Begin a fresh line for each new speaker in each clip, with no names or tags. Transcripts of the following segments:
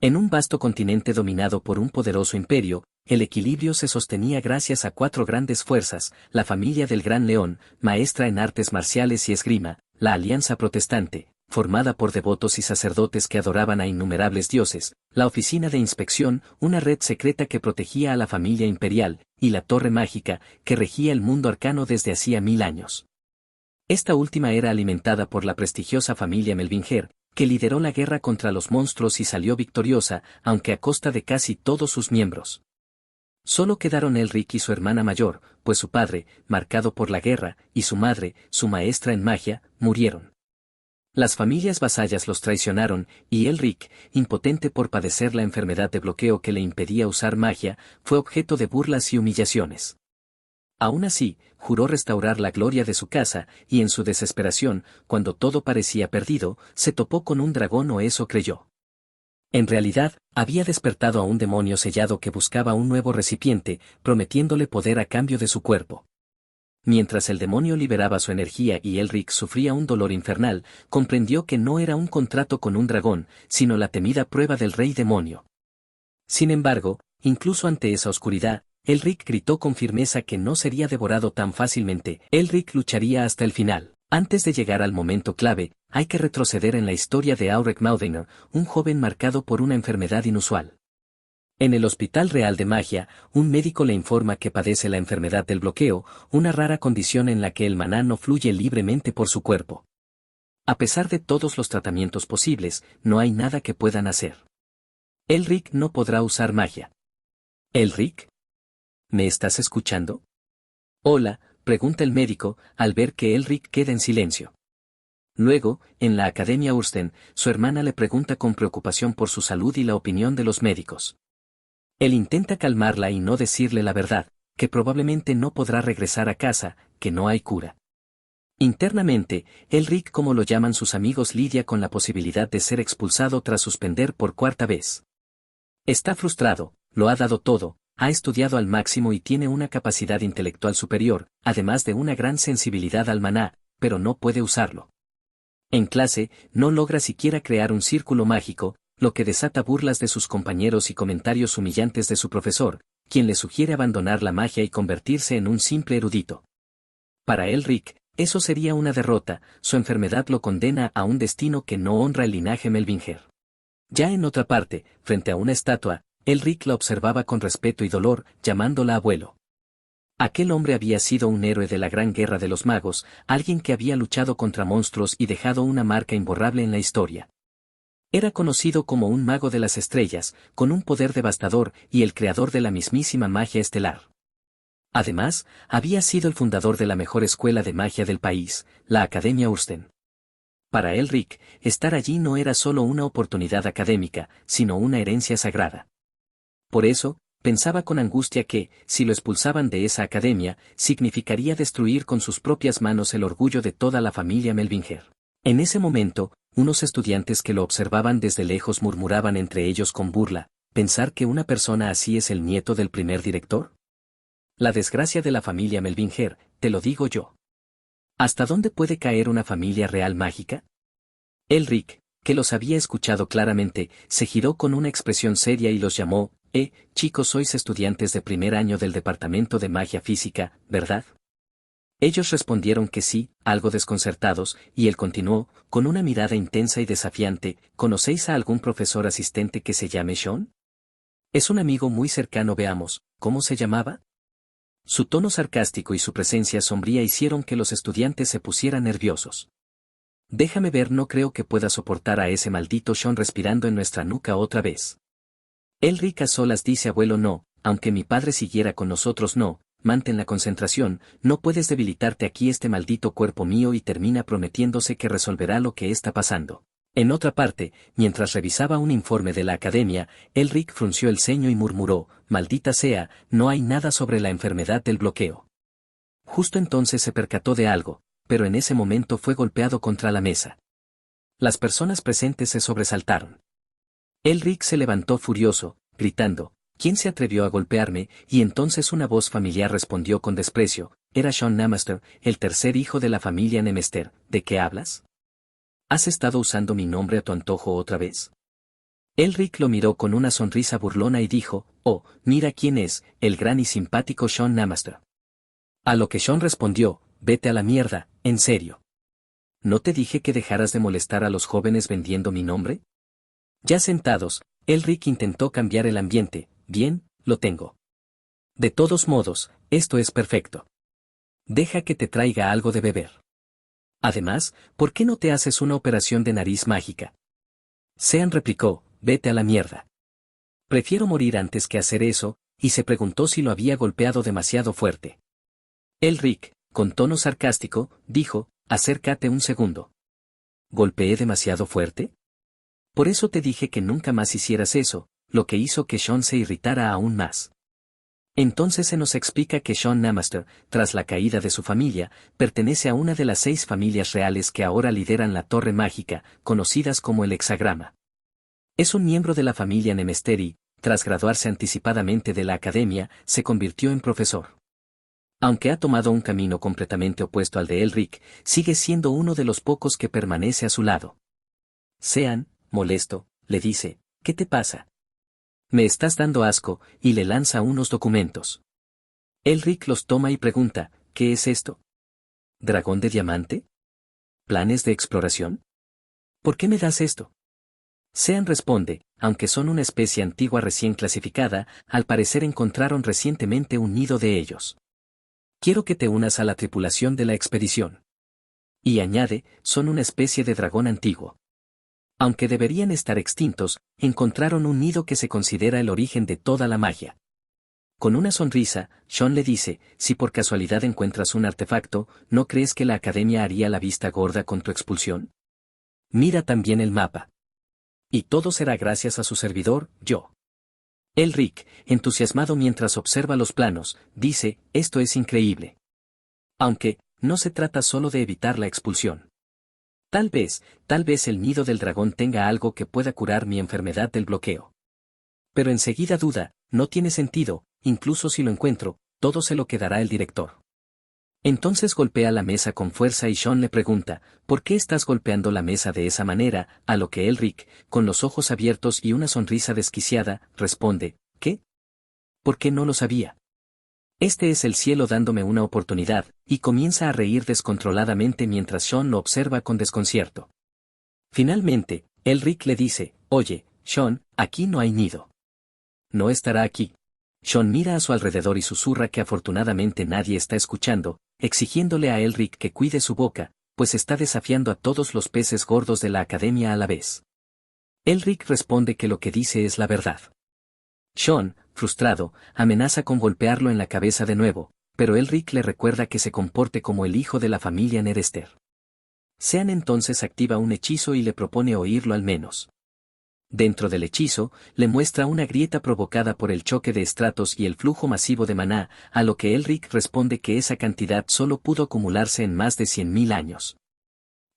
En un vasto continente dominado por un poderoso imperio, el equilibrio se sostenía gracias a cuatro grandes fuerzas: la familia del Gran León, maestra en artes marciales y esgrima; la Alianza Protestante, formada por devotos y sacerdotes que adoraban a innumerables dioses; la Oficina de Inspección, una red secreta que protegía a la familia imperial; y la Torre Mágica, que regía el mundo arcano desde hacía 1000 años. Esta última era alimentada por la prestigiosa familia Melvinger, que lideró la guerra contra los monstruos y salió victoriosa, aunque a costa de casi todos sus miembros. Solo quedaron Elric y su hermana mayor, pues su padre, marcado por la guerra, y su madre, su maestra en magia, murieron. Las familias vasallas los traicionaron, y Elric, impotente por padecer la enfermedad de bloqueo que le impedía usar magia, fue objeto de burlas y humillaciones. Aún así, juró restaurar la gloria de su casa, y en su desesperación, cuando todo parecía perdido, se topó con un dragón, o eso creyó. En realidad, había despertado a un demonio sellado que buscaba un nuevo recipiente, prometiéndole poder a cambio de su cuerpo. Mientras el demonio liberaba su energía y Elric sufría un dolor infernal, comprendió que no era un contrato con un dragón, sino la temida prueba del rey demonio. Sin embargo, incluso ante esa oscuridad, Elric gritó con firmeza que no sería devorado tan fácilmente. Elric lucharía hasta el final. Antes de llegar al momento clave, hay que retroceder en la historia de Aurek Maudener, un joven marcado por una enfermedad inusual. En el Hospital Real de Magia, un médico le informa que padece la enfermedad del bloqueo, una rara condición en la que el maná no fluye libremente por su cuerpo. A pesar de todos los tratamientos posibles, no hay nada que puedan hacer. Elric no podrá usar magia. ¿Elric? ¿Me estás escuchando? Hola, pregunta el médico, al ver que Elric queda en silencio. Luego, en la Academia Ursten, su hermana le pregunta con preocupación por su salud y la opinión de los médicos. Él intenta calmarla y no decirle la verdad, que probablemente no podrá regresar a casa, que no hay cura. Internamente, Elric, como lo llaman sus amigos, lidia con la posibilidad de ser expulsado tras suspender por cuarta vez. Está frustrado, lo ha dado todo, ha estudiado al máximo y tiene una capacidad intelectual superior, además de una gran sensibilidad al maná, pero no puede usarlo. En clase, no logra siquiera crear un círculo mágico, lo que desata burlas de sus compañeros y comentarios humillantes de su profesor, quien le sugiere abandonar la magia y convertirse en un simple erudito. Para Elric, eso sería una derrota, su enfermedad lo condena a un destino que no honra el linaje Melvinger. Ya en otra parte, frente a una estatua, Elric la observaba con respeto y dolor, llamándola abuelo. Aquel hombre había sido un héroe de la Gran Guerra de los Magos, alguien que había luchado contra monstruos y dejado una marca imborrable en la historia. Era conocido como un mago de las estrellas, con un poder devastador y el creador de la mismísima magia estelar. Además, había sido el fundador de la mejor escuela de magia del país, la Academia Ursten. Para Elric, estar allí no era solo una oportunidad académica, sino una herencia sagrada. Por eso, pensaba con angustia que, si lo expulsaban de esa academia, significaría destruir con sus propias manos el orgullo de toda la familia Melvinger. En ese momento, unos estudiantes que lo observaban desde lejos murmuraban entre ellos con burla: ¿pensar que una persona así es el nieto del primer director? La desgracia de la familia Melvinger, te lo digo yo. ¿Hasta dónde puede caer una familia real mágica? Elric, que los había escuchado claramente, se giró con una expresión seria y los llamó: chicos, sois estudiantes de primer año del Departamento de Magia Física, ¿verdad? Ellos respondieron que sí, algo desconcertados, y él continuó, con una mirada intensa y desafiante: ¿conocéis a algún profesor asistente que se llame Sean? Es un amigo muy cercano. Veamos, ¿cómo se llamaba? Su tono sarcástico y su presencia sombría hicieron que los estudiantes se pusieran nerviosos. Déjame ver, no creo que pueda soportar a ese maldito Sean respirando en nuestra nuca otra vez. Elric a solas dice: abuelo, no, aunque mi padre siguiera con nosotros, no, mantén la concentración, no puedes debilitarte aquí, este maldito cuerpo mío, y termina prometiéndose que resolverá lo que está pasando. En otra parte, mientras revisaba un informe de la academia, Elric frunció el ceño y murmuró: maldita sea, no hay nada sobre la enfermedad del bloqueo. Justo entonces se percató de algo, pero en ese momento fue golpeado contra la mesa. Las personas presentes se sobresaltaron. Elric se levantó furioso, gritando: ¿quién se atrevió a golpearme? Y entonces una voz familiar respondió con desprecio: era Sean Namaster, el tercer hijo de la familia Nemester. ¿De qué hablas? ¿Has estado usando mi nombre a tu antojo otra vez? Elric lo miró con una sonrisa burlona y dijo, «Oh, mira quién es, el gran y simpático Sean Namaster». A lo que Sean respondió, «Vete a la mierda, en serio. ¿No te dije que dejaras de molestar a los jóvenes vendiendo mi nombre?» Ya sentados, Elric intentó cambiar el ambiente. «Bien, lo tengo. De todos modos, esto es perfecto. Deja que te traiga algo de beber. Además, ¿por qué no te haces una operación de nariz mágica?» Sean replicó, «Vete a la mierda. Prefiero morir antes que hacer eso», y se preguntó si lo había golpeado demasiado fuerte. Elric, con tono sarcástico, dijo, «Acércate un segundo». ¿Golpeé demasiado fuerte? Por eso te dije que nunca más hicieras eso, lo que hizo que Sean se irritara aún más. Entonces se nos explica que Sean Namaster, tras la caída de su familia, pertenece a una de las 6 familias reales que ahora lideran la Torre Mágica, conocidas como el Hexagrama. Es un miembro de la familia Nemester y, tras graduarse anticipadamente de la academia, se convirtió en profesor. Aunque ha tomado un camino completamente opuesto al de Elric, sigue siendo uno de los pocos que permanece a su lado. Sean, molesto, le dice, «¿Qué te pasa? Me estás dando asco», y le lanza unos documentos. Elric los toma y pregunta, «¿Qué es esto? ¿Dragón de diamante? ¿Planes de exploración? ¿Por qué me das esto?» Sean responde, «Aunque son una especie antigua recién clasificada, al parecer encontraron recientemente un nido de ellos. Quiero que te unas a la tripulación de la expedición». Y añade, «Son una especie de dragón antiguo. Aunque deberían estar extintos, encontraron un nido que se considera el origen de toda la magia». Con una sonrisa, Sean le dice, «Si por casualidad encuentras un artefacto, ¿no crees que la academia haría la vista gorda con tu expulsión? Mira también el mapa. Y todo será gracias a su servidor, yo». Elric, entusiasmado mientras observa los planos, dice, «Esto es increíble. Aunque, no se trata solo de evitar la expulsión. Tal vez el nido del dragón tenga algo que pueda curar mi enfermedad del bloqueo». Pero enseguida duda, «No tiene sentido, incluso si lo encuentro, todo se lo quedará el director». Entonces golpea la mesa con fuerza y Sean le pregunta, «¿Por qué estás golpeando la mesa de esa manera?», a lo que Elric, con los ojos abiertos y una sonrisa desquiciada, responde, «¿Qué? ¿Por qué no lo sabía? Este es el cielo dándome una oportunidad», y comienza a reír descontroladamente mientras Sean lo observa con desconcierto. Finalmente, Elric le dice, «Oye, Sean, aquí no hay nido. No estará aquí». Sean mira a su alrededor y susurra que afortunadamente nadie está escuchando, exigiéndole a Elric que cuide su boca, pues está desafiando a todos los peces gordos de la academia a la vez. Elric responde que lo que dice es la verdad. Sean, frustrado, amenaza con golpearlo en la cabeza de nuevo, pero Elric le recuerda que se comporte como el hijo de la familia Nerester. Sean entonces activa un hechizo y le propone oírlo al menos. Dentro del hechizo, le muestra una grieta provocada por el choque de estratos y el flujo masivo de maná, a lo que Elric responde que esa cantidad solo pudo acumularse en más de 100.000 años.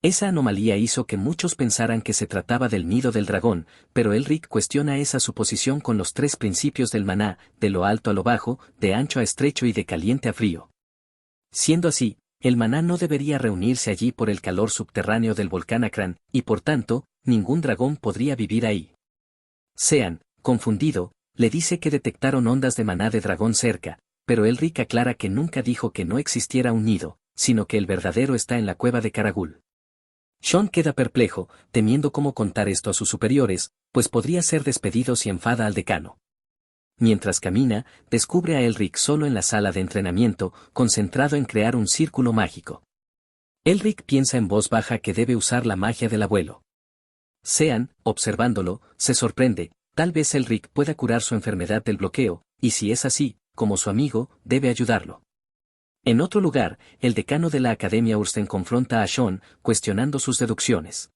Esa anomalía hizo que muchos pensaran que se trataba del nido del dragón, pero Elric cuestiona esa suposición con los 3 principios del maná, de lo alto a lo bajo, de ancho a estrecho y de caliente a frío. Siendo así, el maná no debería reunirse allí por el calor subterráneo del volcán Akran, y por tanto, ningún dragón podría vivir ahí. Sean, confundido, le dice que detectaron ondas de maná de dragón cerca, pero Elric aclara que nunca dijo que no existiera un nido, sino que el verdadero está en la cueva de Caragul. Sean queda perplejo, temiendo cómo contar esto a sus superiores, pues podría ser despedido si enfada al decano. Mientras camina, descubre a Elric solo en la sala de entrenamiento, concentrado en crear un círculo mágico. Elric piensa en voz baja que debe usar la magia del abuelo. Sean, observándolo, se sorprende, tal vez Elric pueda curar su enfermedad del bloqueo, y si es así, como su amigo, debe ayudarlo. En otro lugar, el decano de la Academia Ursten confronta a Sean, cuestionando sus deducciones.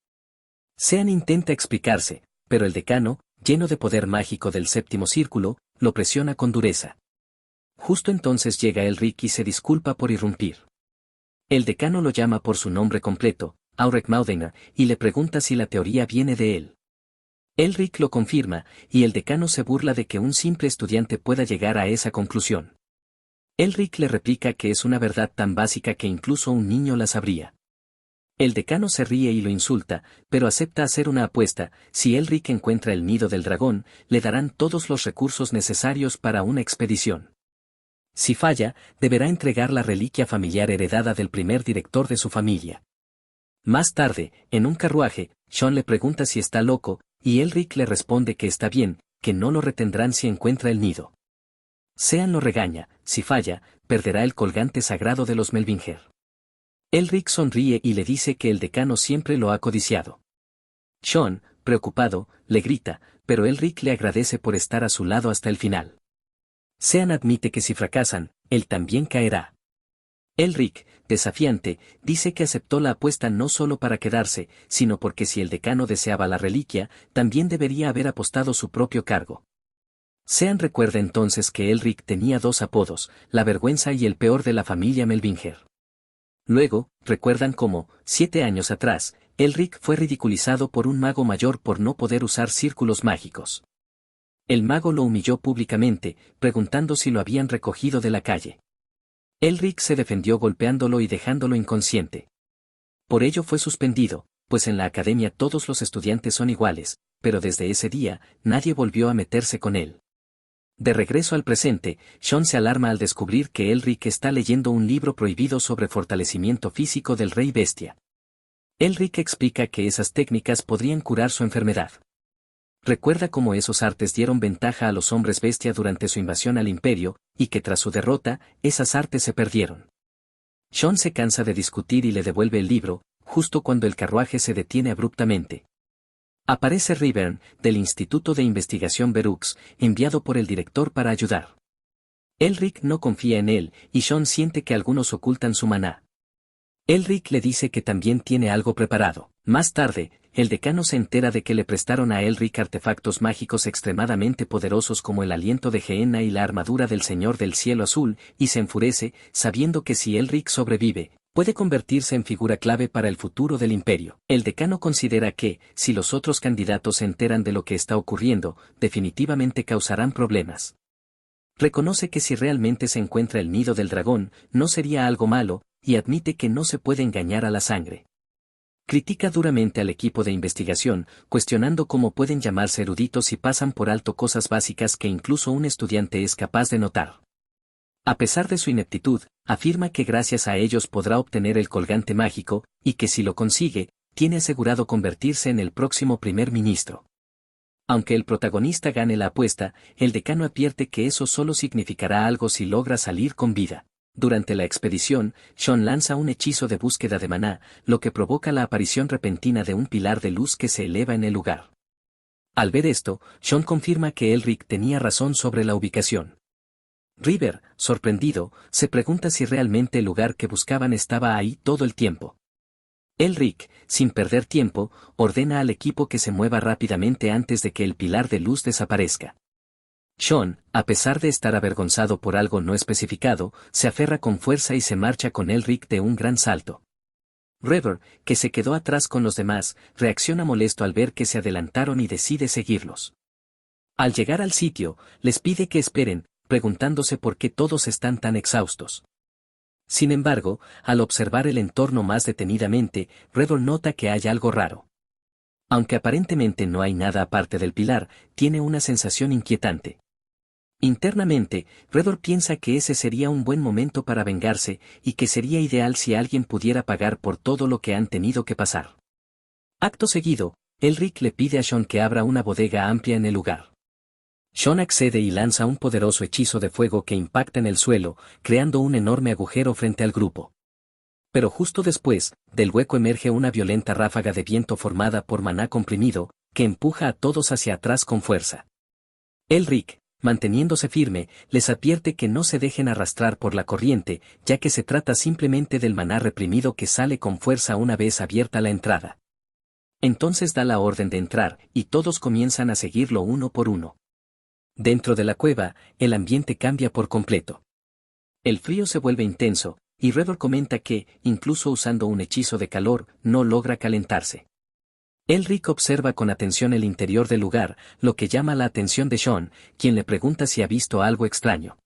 Sean intenta explicarse, pero el decano, lleno de poder mágico del séptimo círculo, lo presiona con dureza. Justo entonces llega Elric y se disculpa por irrumpir. El decano lo llama por su nombre completo, Aurek Maudener, y le pregunta si la teoría viene de él. Elric lo confirma, y el decano se burla de que un simple estudiante pueda llegar a esa conclusión. Elric le replica que es una verdad tan básica que incluso un niño la sabría. El decano se ríe y lo insulta, pero acepta hacer una apuesta: si Elric encuentra el nido del dragón, le darán todos los recursos necesarios para una expedición. Si falla, deberá entregar la reliquia familiar heredada del primer director de su familia. Más tarde, en un carruaje, Sean le pregunta si está loco, y Elric le responde que está bien, que no lo retendrán si encuentra el nido. Sean lo regaña: si falla, perderá el colgante sagrado de los Melvinger. Elric sonríe y le dice que el decano siempre lo ha codiciado. Sean, preocupado, le grita, pero Elric le agradece por estar a su lado hasta el final. Sean admite que si fracasan, él también caerá. Elric, desafiante, dice que aceptó la apuesta no solo para quedarse, sino porque si el decano deseaba la reliquia, también debería haber apostado su propio cargo. Sean recuerda entonces que Elric tenía dos apodos: la vergüenza y el peor de la familia Melvinger. Luego, recuerdan cómo, 7 años atrás, Elric fue ridiculizado por un mago mayor por no poder usar círculos mágicos. El mago lo humilló públicamente, preguntando si lo habían recogido de la calle. Elric se defendió golpeándolo y dejándolo inconsciente. Por ello fue suspendido, pues en la academia todos los estudiantes son iguales, pero desde ese día, nadie volvió a meterse con él. De regreso al presente, Sean se alarma al descubrir que Elric está leyendo un libro prohibido sobre fortalecimiento físico del Rey Bestia. Elric explica que esas técnicas podrían curar su enfermedad. Recuerda cómo esos artes dieron ventaja a los hombres bestia durante su invasión al Imperio, y que tras su derrota, esas artes se perdieron. Sean se cansa de discutir y le devuelve el libro, justo cuando el carruaje se detiene abruptamente. Aparece Rivern, del Instituto de Investigación Berux, enviado por el director para ayudar. Elric no confía en él, y Sean siente que algunos ocultan su maná. Elric le dice que también tiene algo preparado. Más tarde, el decano se entera de que le prestaron a Elric artefactos mágicos extremadamente poderosos como el aliento de Gehenna y la armadura del Señor del Cielo Azul, y se enfurece, sabiendo que si Elric sobrevive, puede convertirse en figura clave para el futuro del imperio. El decano considera que, si los otros candidatos se enteran de lo que está ocurriendo, definitivamente causarán problemas. Reconoce que si realmente se encuentra el nido del dragón, no sería algo malo, y admite que no se puede engañar a la sangre. Critica duramente al equipo de investigación, cuestionando cómo pueden llamarse eruditos si pasan por alto cosas básicas que incluso un estudiante es capaz de notar. A pesar de su ineptitud, afirma que gracias a ellos podrá obtener el colgante mágico, y que si lo consigue, tiene asegurado convertirse en el próximo primer ministro. Aunque el protagonista gane la apuesta, el decano advierte que eso solo significará algo si logra salir con vida. Durante la expedición, Sean lanza un hechizo de búsqueda de maná, lo que provoca la aparición repentina de un pilar de luz que se eleva en el lugar. Al ver esto, Sean confirma que Elric tenía razón sobre la ubicación. River, sorprendido, se pregunta si realmente el lugar que buscaban estaba ahí todo el tiempo. Elric, sin perder tiempo, ordena al equipo que se mueva rápidamente antes de que el pilar de luz desaparezca. Sean, a pesar de estar avergonzado por algo no especificado, se aferra con fuerza y se marcha con Elric de un gran salto. River, que se quedó atrás con los demás, reacciona molesto al ver que se adelantaron y decide seguirlos. Al llegar al sitio, les pide que esperen, preguntándose por qué todos están tan exhaustos. Sin embargo, al observar el entorno más detenidamente, Redor nota que hay algo raro. Aunque aparentemente no hay nada aparte del pilar, tiene una sensación inquietante. Internamente, Redor piensa que ese sería un buen momento para vengarse, y que sería ideal si alguien pudiera pagar por todo lo que han tenido que pasar. Acto seguido, Elric le pide a Sean que abra una bodega amplia en el lugar. Sean accede y lanza un poderoso hechizo de fuego que impacta en el suelo, creando un enorme agujero frente al grupo. Pero justo después, del hueco emerge una violenta ráfaga de viento formada por maná comprimido, que empuja a todos hacia atrás con fuerza. Elric, manteniéndose firme, les advierte que no se dejen arrastrar por la corriente, ya que se trata simplemente del maná reprimido que sale con fuerza una vez abierta la entrada. Entonces da la orden de entrar, y todos comienzan a seguirlo uno por uno. Dentro de la cueva, el ambiente cambia por completo. El frío se vuelve intenso, y Redor comenta que, incluso usando un hechizo de calor, no logra calentarse. Elric observa con atención el interior del lugar, lo que llama la atención de Sean, quien le pregunta si ha visto algo extraño.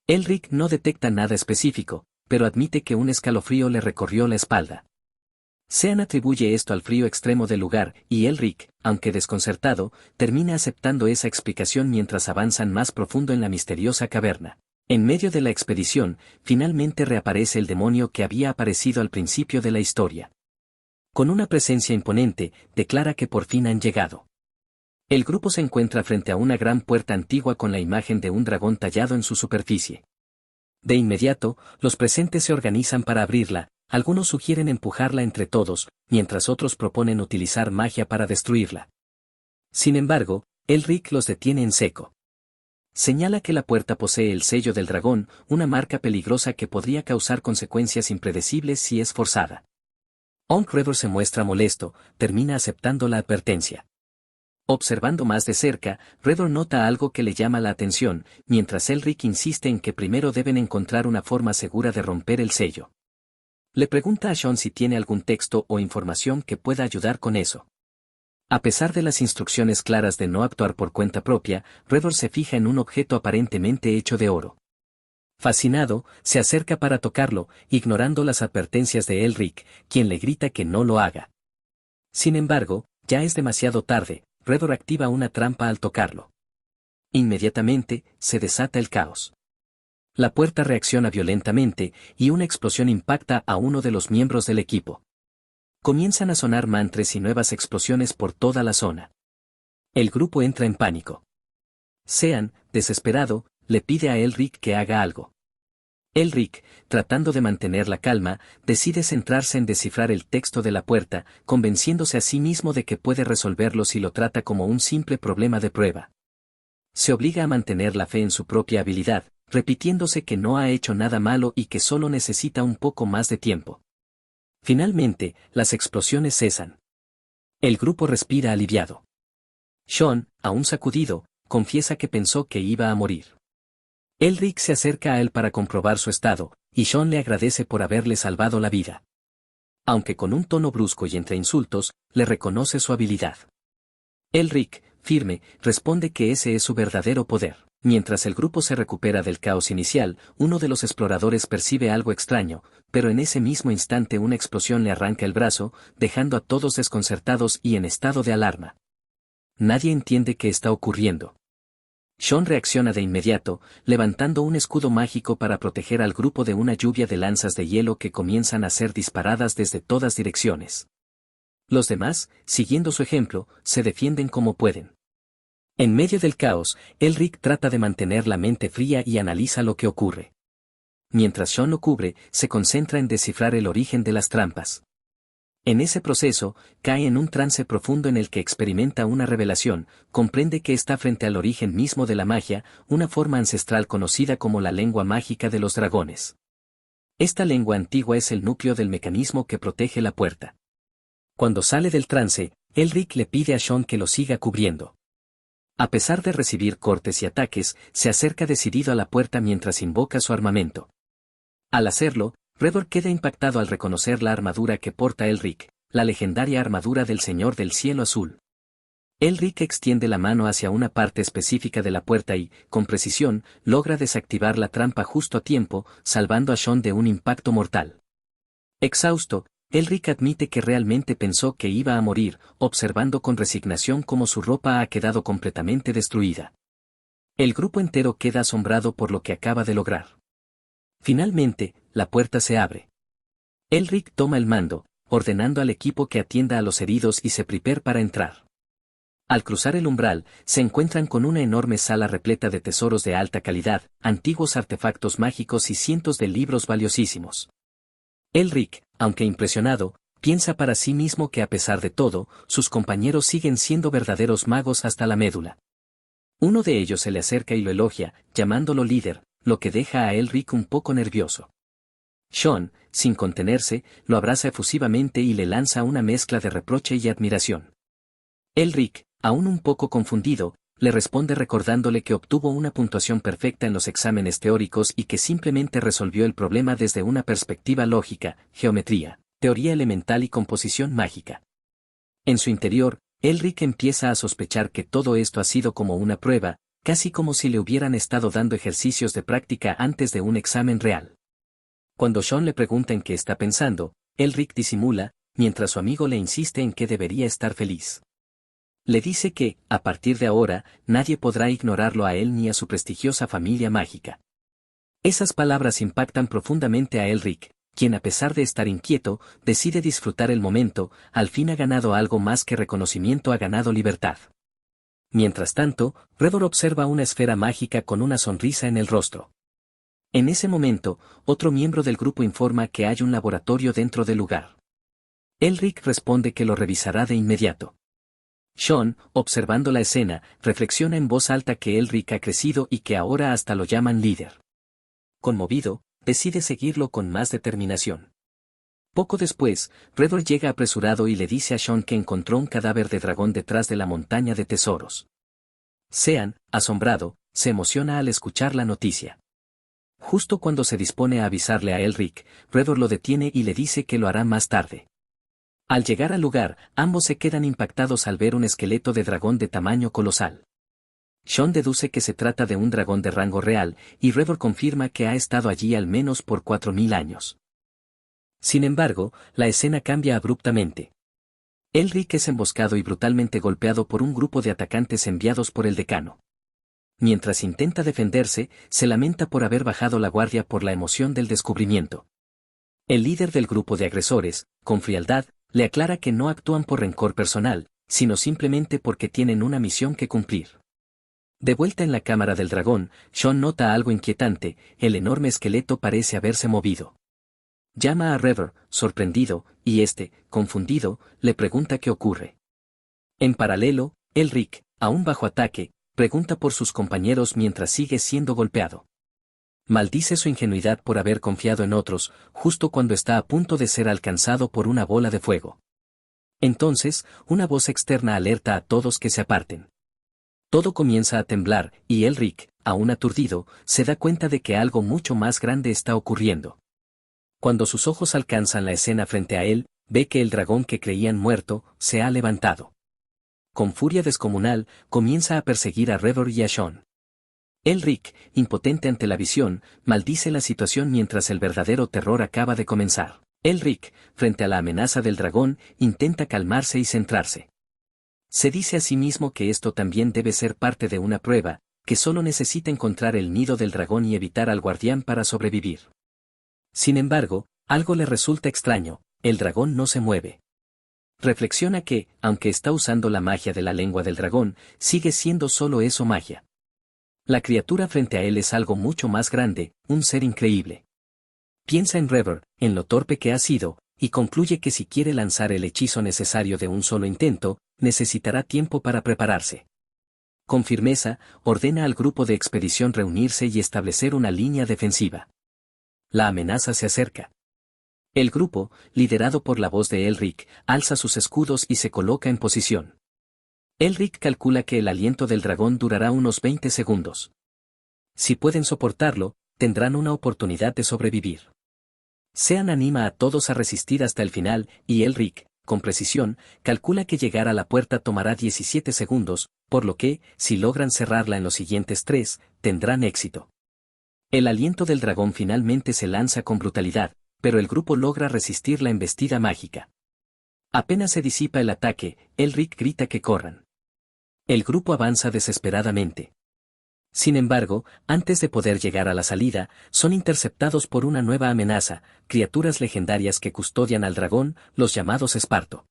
Elric no detecta nada específico, pero admite que un escalofrío le recorrió la espalda. Sean atribuye esto al frío extremo del lugar, y Elric, aunque desconcertado, termina aceptando esa explicación mientras avanzan más profundo en la misteriosa caverna. En medio de la expedición, finalmente reaparece el demonio que había aparecido al principio de la historia. Con una presencia imponente, declara que por fin han llegado. El grupo se encuentra frente a una gran puerta antigua con la imagen de un dragón tallado en su superficie. De inmediato, los presentes se organizan para abrirla. Algunos sugieren empujarla entre todos, mientras otros proponen utilizar magia para destruirla. Sin embargo, Elric los detiene en seco. Señala que la puerta posee el sello del dragón, una marca peligrosa que podría causar consecuencias impredecibles si es forzada. Redor se muestra molesto, termina aceptando la advertencia. Observando más de cerca, Redor nota algo que le llama la atención, mientras Elric insiste en que primero deben encontrar una forma segura de romper el sello. Le pregunta a Sean si tiene algún texto o información que pueda ayudar con eso. A pesar de las instrucciones claras de no actuar por cuenta propia, Redor se fija en un objeto aparentemente hecho de oro. Fascinado, se acerca para tocarlo, ignorando las advertencias de Elric, quien le grita que no lo haga. Sin embargo, ya es demasiado tarde, Redor activa una trampa al tocarlo. Inmediatamente, se desata el caos. La puerta reacciona violentamente, y una explosión impacta a uno de los miembros del equipo. Comienzan a sonar mantras y nuevas explosiones por toda la zona. El grupo entra en pánico. Sean, desesperado, le pide a Elric que haga algo. Elric, tratando de mantener la calma, decide centrarse en descifrar el texto de la puerta, convenciéndose a sí mismo de que puede resolverlo si lo trata como un simple problema de prueba. Se obliga a mantener la fe en su propia habilidad, repitiéndose que no ha hecho nada malo y que solo necesita un poco más de tiempo. Finalmente, las explosiones cesan. El grupo respira aliviado. Sean, aún sacudido, confiesa que pensó que iba a morir. Elric se acerca a él para comprobar su estado, y Sean le agradece por haberle salvado la vida. Aunque con un tono brusco y entre insultos, le reconoce su habilidad. Elric, firme, responde que ese es su verdadero poder. Mientras el grupo se recupera del caos inicial, uno de los exploradores percibe algo extraño, pero en ese mismo instante una explosión le arranca el brazo, dejando a todos desconcertados y en estado de alarma. Nadie entiende qué está ocurriendo. Sean reacciona de inmediato, levantando un escudo mágico para proteger al grupo de una lluvia de lanzas de hielo que comienzan a ser disparadas desde todas direcciones. Los demás, siguiendo su ejemplo, se defienden como pueden. En medio del caos, Elric trata de mantener la mente fría y analiza lo que ocurre. Mientras Sean lo cubre, se concentra en descifrar el origen de las trampas. En ese proceso, cae en un trance profundo en el que experimenta una revelación, comprende que está frente al origen mismo de la magia, una forma ancestral conocida como la lengua mágica de los dragones. Esta lengua antigua es el núcleo del mecanismo que protege la puerta. Cuando sale del trance, Elric le pide a Sean que lo siga cubriendo. A pesar de recibir cortes y ataques, se acerca decidido a la puerta mientras invoca su armamento. Al hacerlo, Redor queda impactado al reconocer la armadura que porta Elric, la legendaria armadura del Señor del Cielo Azul. Elric extiende la mano hacia una parte específica de la puerta y, con precisión, logra desactivar la trampa justo a tiempo, salvando a Sean de un impacto mortal. Exhausto, Elric admite que realmente pensó que iba a morir, observando con resignación cómo su ropa ha quedado completamente destruida. El grupo entero queda asombrado por lo que acaba de lograr. Finalmente, la puerta se abre. Elric toma el mando, ordenando al equipo que atienda a los heridos y se prepara para entrar. Al cruzar el umbral, se encuentran con una enorme sala repleta de tesoros de alta calidad, antiguos artefactos mágicos y cientos de libros valiosísimos. Elric, aunque impresionado, piensa para sí mismo que a pesar de todo, sus compañeros siguen siendo verdaderos magos hasta la médula. Uno de ellos se le acerca y lo elogia, llamándolo líder, lo que deja a Elric un poco nervioso. Sean, sin contenerse, lo abraza efusivamente y le lanza una mezcla de reproche y admiración. Elric, aún un poco confundido, le responde recordándole que obtuvo una puntuación perfecta en los exámenes teóricos y que simplemente resolvió el problema desde una perspectiva lógica, geometría, teoría elemental y composición mágica. En su interior, Elric empieza a sospechar que todo esto ha sido como una prueba, casi como si le hubieran estado dando ejercicios de práctica antes de un examen real. Cuando Sean le pregunta en qué está pensando, Elric disimula, mientras su amigo le insiste en que debería estar feliz. Le dice que, a partir de ahora, nadie podrá ignorarlo a él ni a su prestigiosa familia mágica. Esas palabras impactan profundamente a Elric, quien a pesar de estar inquieto, decide disfrutar el momento, al fin ha ganado algo más que reconocimiento, ha ganado libertad. Mientras tanto, Trevor observa una esfera mágica con una sonrisa en el rostro. En ese momento, otro miembro del grupo informa que hay un laboratorio dentro del lugar. Elric responde que lo revisará de inmediato. Sean, observando la escena, reflexiona en voz alta que Elric ha crecido y que ahora hasta lo llaman líder. Conmovido, decide seguirlo con más determinación. Poco después, Trevor llega apresurado y le dice a Sean que encontró un cadáver de dragón detrás de la montaña de tesoros. Sean, asombrado, se emociona al escuchar la noticia. Justo cuando se dispone a avisarle a Elric, Trevor lo detiene y le dice que lo hará más tarde. Al llegar al lugar, ambos se quedan impactados al ver un esqueleto de dragón de tamaño colosal. Sean deduce que se trata de un dragón de rango real, y Trevor confirma que ha estado allí al menos por 4000 años. Sin embargo, la escena cambia abruptamente. Elric es emboscado y brutalmente golpeado por un grupo de atacantes enviados por el decano. Mientras intenta defenderse, se lamenta por haber bajado la guardia por la emoción del descubrimiento. El líder del grupo de agresores, con frialdad, le aclara que no actúan por rencor personal, sino simplemente porque tienen una misión que cumplir. De vuelta en la cámara del dragón, Sean nota algo inquietante, el enorme esqueleto parece haberse movido. Llama a Trevor, sorprendido, y este, confundido, le pregunta qué ocurre. En paralelo, Elric, aún bajo ataque, pregunta por sus compañeros mientras sigue siendo golpeado. Maldice su ingenuidad por haber confiado en otros, justo cuando está a punto de ser alcanzado por una bola de fuego. Entonces, una voz externa alerta a todos que se aparten. Todo comienza a temblar, y Elric, aún aturdido, se da cuenta de que algo mucho más grande está ocurriendo. Cuando sus ojos alcanzan la escena frente a él, ve que el dragón que creían muerto, se ha levantado. Con furia descomunal, comienza a perseguir a Trevor y a Sean. Elric, impotente ante la visión, maldice la situación mientras el verdadero terror acaba de comenzar. Elric, frente a la amenaza del dragón, intenta calmarse y centrarse. Se dice a sí mismo que esto también debe ser parte de una prueba, que solo necesita encontrar el nido del dragón y evitar al guardián para sobrevivir. Sin embargo, algo le resulta extraño, el dragón no se mueve. Reflexiona que, aunque está usando la magia de la lengua del dragón, sigue siendo solo eso, magia. La criatura frente a él es algo mucho más grande, un ser increíble. Piensa en Trevor, en lo torpe que ha sido, y concluye que si quiere lanzar el hechizo necesario de un solo intento, necesitará tiempo para prepararse. Con firmeza, ordena al grupo de expedición reunirse y establecer una línea defensiva. La amenaza se acerca. El grupo, liderado por la voz de Elric, alza sus escudos y se coloca en posición. Elric calcula que el aliento del dragón durará unos 20 segundos. Si pueden soportarlo, tendrán una oportunidad de sobrevivir. Sean anima a todos a resistir hasta el final, y Elric, con precisión, calcula que llegar a la puerta tomará 17 segundos, por lo que, si logran cerrarla en los siguientes 3, tendrán éxito. El aliento del dragón finalmente se lanza con brutalidad, pero el grupo logra resistir la embestida mágica. Apenas se disipa el ataque, Elric grita que corran. El grupo avanza desesperadamente. Sin embargo, antes de poder llegar a la salida, son interceptados por una nueva amenaza, criaturas legendarias que custodian al dragón, los llamados Esparto.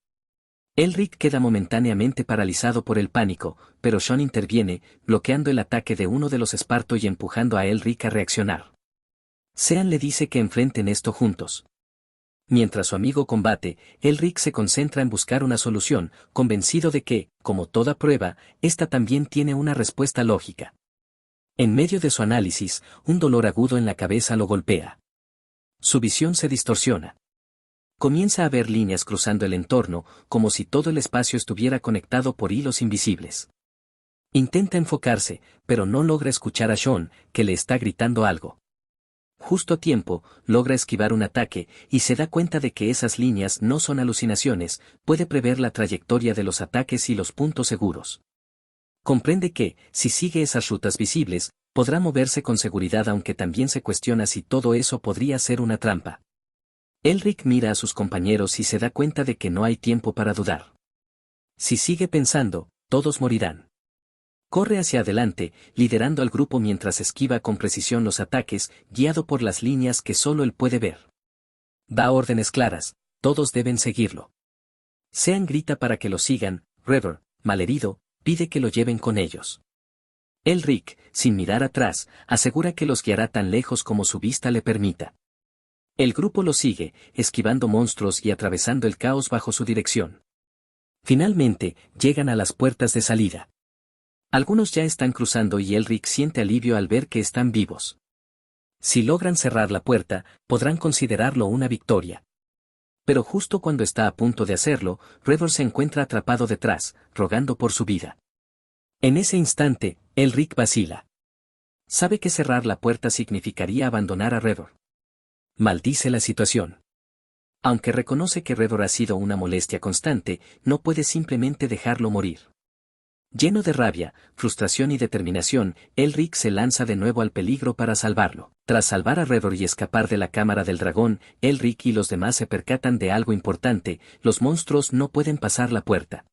Elric queda momentáneamente paralizado por el pánico, pero Sean interviene, bloqueando el ataque de uno de los Esparto y empujando a Elric a reaccionar. Sean le dice que enfrenten esto juntos. Mientras su amigo combate, Elric se concentra en buscar una solución, convencido de que, como toda prueba, esta también tiene una respuesta lógica. En medio de su análisis, un dolor agudo en la cabeza lo golpea. Su visión se distorsiona. Comienza a ver líneas cruzando el entorno, como si todo el espacio estuviera conectado por hilos invisibles. Intenta enfocarse, pero no logra escuchar a Sean, que le está gritando algo. Justo a tiempo, logra esquivar un ataque, y se da cuenta de que esas líneas no son alucinaciones, puede prever la trayectoria de los ataques y los puntos seguros. Comprende que, si sigue esas rutas visibles, podrá moverse con seguridad, aunque también se cuestiona si todo eso podría ser una trampa. Elric mira a sus compañeros y se da cuenta de que no hay tiempo para dudar. Si sigue pensando, todos morirán. Corre hacia adelante, liderando al grupo mientras esquiva con precisión los ataques, guiado por las líneas que solo él puede ver. Da órdenes claras, todos deben seguirlo. Sean grita para que lo sigan, Rever, malherido, pide que lo lleven con ellos. Elric, sin mirar atrás, asegura que los guiará tan lejos como su vista le permita. El grupo lo sigue, esquivando monstruos y atravesando el caos bajo su dirección. Finalmente, llegan a las puertas de salida. Algunos ya están cruzando y Elric siente alivio al ver que están vivos. Si logran cerrar la puerta, podrán considerarlo una victoria. Pero justo cuando está a punto de hacerlo, Rever se encuentra atrapado detrás, rogando por su vida. En ese instante, Elric vacila. Sabe que cerrar la puerta significaría abandonar a Rever. Maldice la situación. Aunque reconoce que Rever ha sido una molestia constante, no puede simplemente dejarlo morir. Lleno de rabia, frustración y determinación, Elric se lanza de nuevo al peligro para salvarlo. Tras salvar a Rever y escapar de la cámara del dragón, Elric y los demás se percatan de algo importante: los monstruos no pueden pasar la puerta.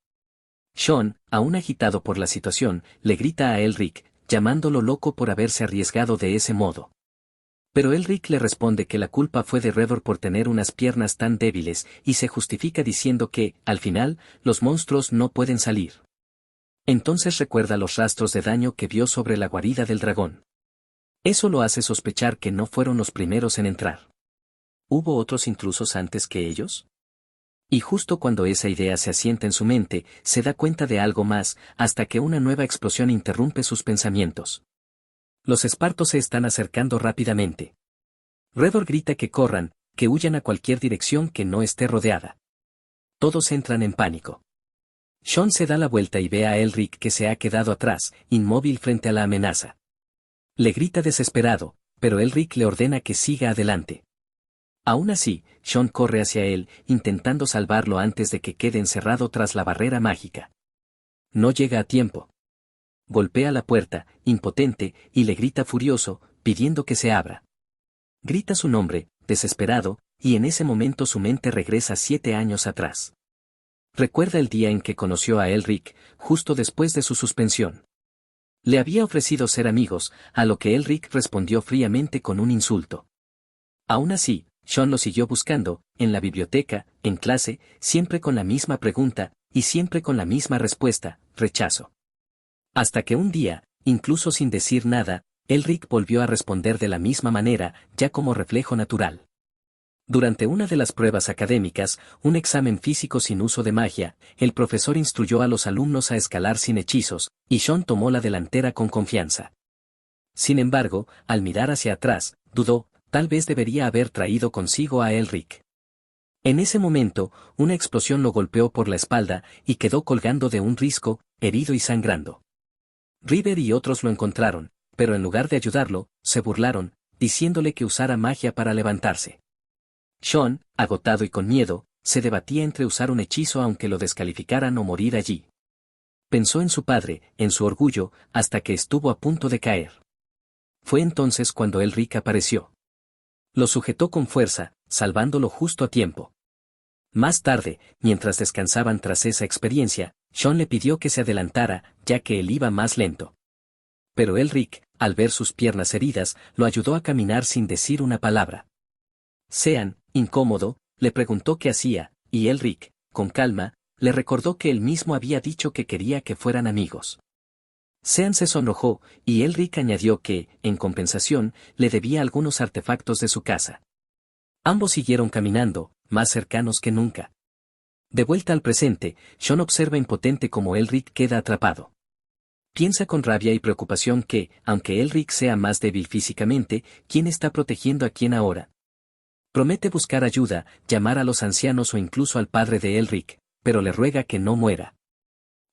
Sean, aún agitado por la situación, le grita a Elric, llamándolo loco por haberse arriesgado de ese modo. Pero Elric le responde que la culpa fue de Rever por tener unas piernas tan débiles, y se justifica diciendo que, al final, los monstruos no pueden salir. Entonces recuerda los rastros de daño que vio sobre la guarida del dragón. Eso lo hace sospechar que no fueron los primeros en entrar. ¿Hubo otros intrusos antes que ellos? Y justo cuando esa idea se asienta en su mente, se da cuenta de algo más, hasta que una nueva explosión interrumpe sus pensamientos. Los espartos se están acercando rápidamente. Rever grita que corran, que huyan a cualquier dirección que no esté rodeada. Todos entran en pánico. Sean se da la vuelta y ve a Elric que se ha quedado atrás, inmóvil frente a la amenaza. Le grita desesperado, pero Elric le ordena que siga adelante. Aún así, Sean corre hacia él, intentando salvarlo antes de que quede encerrado tras la barrera mágica. No llega a tiempo. Golpea la puerta, impotente, y le grita furioso, pidiendo que se abra. Grita su nombre, desesperado, y en ese momento su mente regresa 7 años atrás. Recuerda el día en que conoció a Elric, justo después de su suspensión. Le había ofrecido ser amigos, a lo que Elric respondió fríamente con un insulto. Aún así, Sean lo siguió buscando, en la biblioteca, en clase, siempre con la misma pregunta, y siempre con la misma respuesta: rechazo. Hasta que un día, incluso sin decir nada, Elric volvió a responder de la misma manera, ya como reflejo natural. Durante una de las pruebas académicas, un examen físico sin uso de magia, el profesor instruyó a los alumnos a escalar sin hechizos, y Sean tomó la delantera con confianza. Sin embargo, al mirar hacia atrás, dudó: tal vez debería haber traído consigo a Elric. En ese momento, una explosión lo golpeó por la espalda, y quedó colgando de un risco, herido y sangrando. River y otros lo encontraron, pero en lugar de ayudarlo, se burlaron, diciéndole que usara magia para levantarse. Sean, agotado y con miedo, se debatía entre usar un hechizo aunque lo descalificaran o morir allí. Pensó en su padre, en su orgullo, hasta que estuvo a punto de caer. Fue entonces cuando Elric apareció. Lo sujetó con fuerza, salvándolo justo a tiempo. Más tarde, mientras descansaban tras esa experiencia, Sean le pidió que se adelantara, ya que él iba más lento. Pero Elric, al ver sus piernas heridas, lo ayudó a caminar sin decir una palabra. Sean, incómodo, le preguntó qué hacía, y Elric, con calma, le recordó que él mismo había dicho que quería que fueran amigos. Sean se sonrojó, y Elric añadió que, en compensación, le debía algunos artefactos de su casa. Ambos siguieron caminando, más cercanos que nunca. De vuelta al presente, Sean observa impotente cómo Elric queda atrapado. Piensa con rabia y preocupación que, aunque Elric sea más débil físicamente, ¿quién está protegiendo a quién ahora? Promete buscar ayuda, llamar a los ancianos o incluso al padre de Elric, pero le ruega que no muera.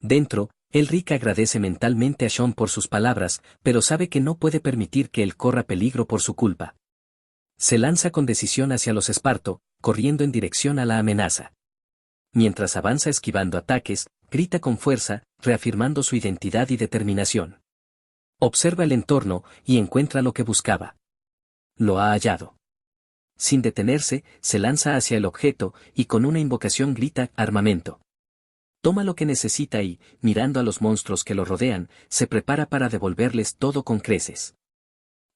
Dentro, Elric agradece mentalmente a Sean por sus palabras, pero sabe que no puede permitir que él corra peligro por su culpa. Se lanza con decisión hacia los Esparto, corriendo en dirección a la amenaza. Mientras avanza esquivando ataques, grita con fuerza, reafirmando su identidad y determinación. Observa el entorno, y encuentra lo que buscaba. Lo ha hallado. Sin detenerse, se lanza hacia el objeto, y con una invocación grita, armamento. Toma lo que necesita y, mirando a los monstruos que lo rodean, se prepara para devolverles todo con creces.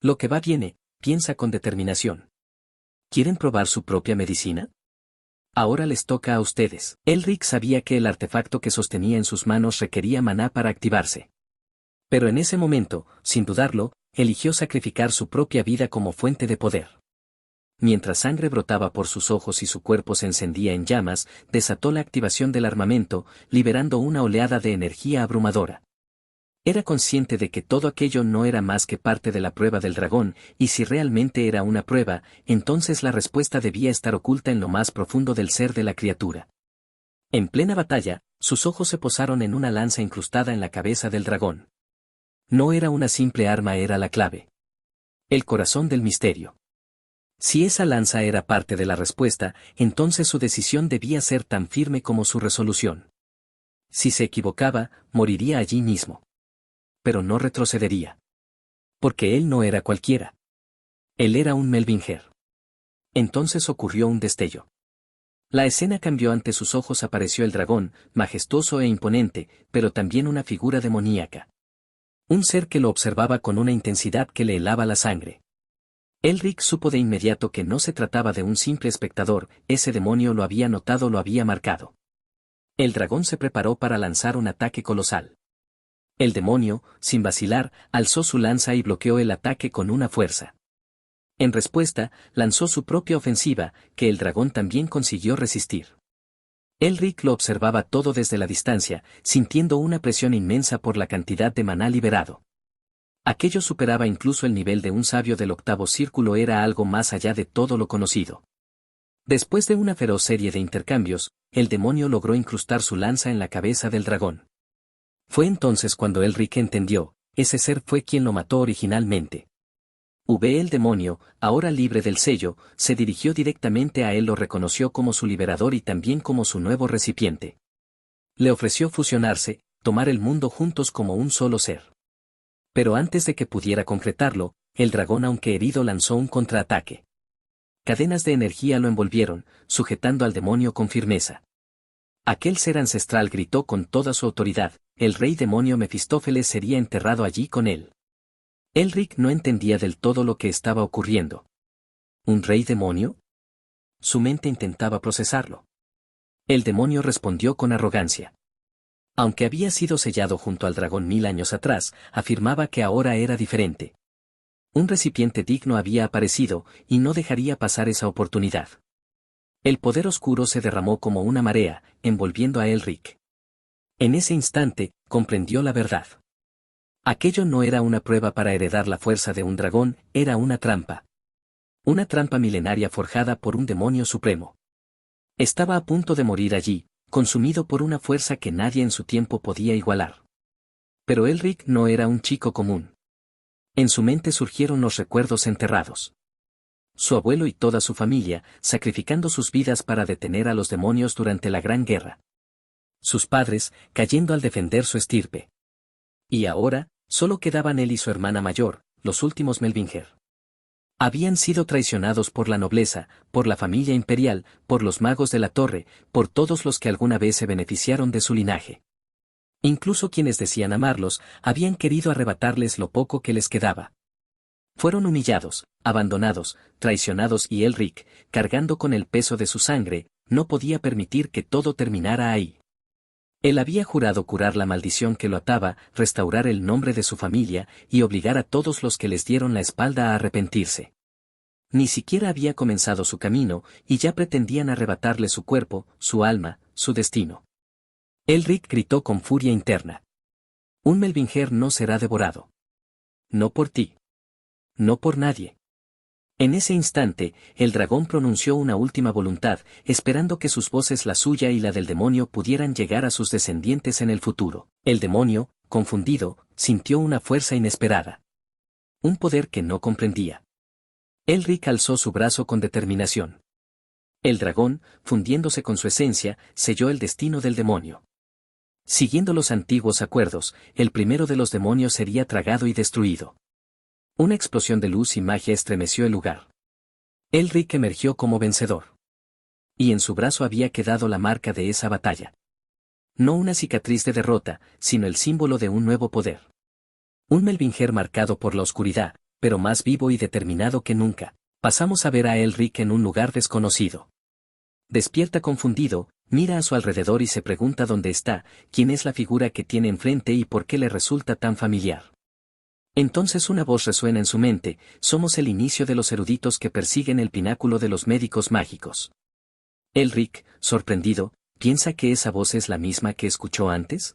Lo que va viene, piensa con determinación. ¿Quieren probar su propia medicina? Ahora les toca a ustedes. Elric sabía que el artefacto que sostenía en sus manos requería maná para activarse. Pero en ese momento, sin dudarlo, eligió sacrificar su propia vida como fuente de poder. Mientras sangre brotaba por sus ojos y su cuerpo se encendía en llamas, desató la activación del armamento, liberando una oleada de energía abrumadora. Era consciente de que todo aquello no era más que parte de la prueba del dragón, y si realmente era una prueba, entonces la respuesta debía estar oculta en lo más profundo del ser de la criatura. En plena batalla, sus ojos se posaron en una lanza incrustada en la cabeza del dragón. No era una simple arma, era la clave. El corazón del misterio. Si esa lanza era parte de la respuesta, entonces su decisión debía ser tan firme como su resolución. Si se equivocaba, moriría allí mismo. Pero no retrocedería. Porque él no era cualquiera. Él era un Melvinger. Entonces ocurrió un destello. La escena cambió ante sus ojos, apareció el dragón, majestuoso e imponente, pero también una figura demoníaca. Un ser que lo observaba con una intensidad que le helaba la sangre. Elric supo de inmediato que no se trataba de un simple espectador, ese demonio lo había notado, lo había marcado. El dragón se preparó para lanzar un ataque colosal. El demonio, sin vacilar, alzó su lanza y bloqueó el ataque con una fuerza. En respuesta, lanzó su propia ofensiva, que el dragón también consiguió resistir. Elric lo observaba todo desde la distancia, sintiendo una presión inmensa por la cantidad de maná liberado. Aquello superaba incluso el nivel de un sabio del octavo círculo, era algo más allá de todo lo conocido. Después de una feroz serie de intercambios, el demonio logró incrustar su lanza en la cabeza del dragón. Fue entonces cuando Elric entendió, ese ser fue quien lo mató originalmente. El demonio, ahora libre del sello, se dirigió directamente a él, lo reconoció como su liberador y también como su nuevo recipiente. Le ofreció fusionarse, tomar el mundo juntos como un solo ser. Pero antes de que pudiera concretarlo, el dragón, aunque herido, lanzó un contraataque. Cadenas de energía lo envolvieron, sujetando al demonio con firmeza. Aquel ser ancestral gritó con toda su autoridad, el rey demonio Mefistófeles sería enterrado allí con él. Elric no entendía del todo lo que estaba ocurriendo. ¿Un rey demonio? Su mente intentaba procesarlo. El demonio respondió con arrogancia. Aunque había sido sellado junto al dragón 1000 años atrás, afirmaba que ahora era diferente. Un recipiente digno había aparecido, y no dejaría pasar esa oportunidad. El poder oscuro se derramó como una marea, envolviendo a Elric. En ese instante, comprendió la verdad. Aquello no era una prueba para heredar la fuerza de un dragón, era una trampa. Una trampa milenaria forjada por un demonio supremo. Estaba a punto de morir allí, consumido por una fuerza que nadie en su tiempo podía igualar. Pero Elric no era un chico común. En su mente surgieron los recuerdos enterrados. Su abuelo y toda su familia, sacrificando sus vidas para detener a los demonios durante la Gran Guerra. Sus padres, cayendo al defender su estirpe. Y ahora, solo quedaban él y su hermana mayor, los últimos Melvinger. Habían sido traicionados por la nobleza, por la familia imperial, por los magos de la torre, por todos los que alguna vez se beneficiaron de su linaje. Incluso quienes decían amarlos, habían querido arrebatarles lo poco que les quedaba. Fueron humillados, abandonados, traicionados y Elric, cargando con el peso de su sangre, no podía permitir que todo terminara ahí. Él había jurado curar la maldición que lo ataba, restaurar el nombre de su familia y obligar a todos los que les dieron la espalda a arrepentirse. Ni siquiera había comenzado su camino, y ya pretendían arrebatarle su cuerpo, su alma, su destino. Elric gritó con furia interna. Un Melvinger no será devorado. No por ti. No por nadie. En ese instante, el dragón pronunció una última voluntad, esperando que sus voces, la suya y la del demonio, pudieran llegar a sus descendientes en el futuro. El demonio, confundido, sintió una fuerza inesperada. Un poder que no comprendía. Elric alzó su brazo con determinación. El dragón, fundiéndose con su esencia, selló el destino del demonio. Siguiendo los antiguos acuerdos, el primero de los demonios sería tragado y destruido. Una explosión de luz y magia estremeció el lugar. Elric emergió como vencedor. Y en su brazo había quedado la marca de esa batalla. No una cicatriz de derrota, sino el símbolo de un nuevo poder. Un Melvinger marcado por la oscuridad, pero más vivo y determinado que nunca. Pasamos a ver a Elric en un lugar desconocido. Despierta confundido, mira a su alrededor y se pregunta dónde está, quién es la figura que tiene enfrente y por qué le resulta tan familiar. Entonces una voz resuena en su mente: somos el inicio de los eruditos que persiguen el pináculo de los médicos mágicos. Elric, sorprendido, piensa que esa voz es la misma que escuchó antes.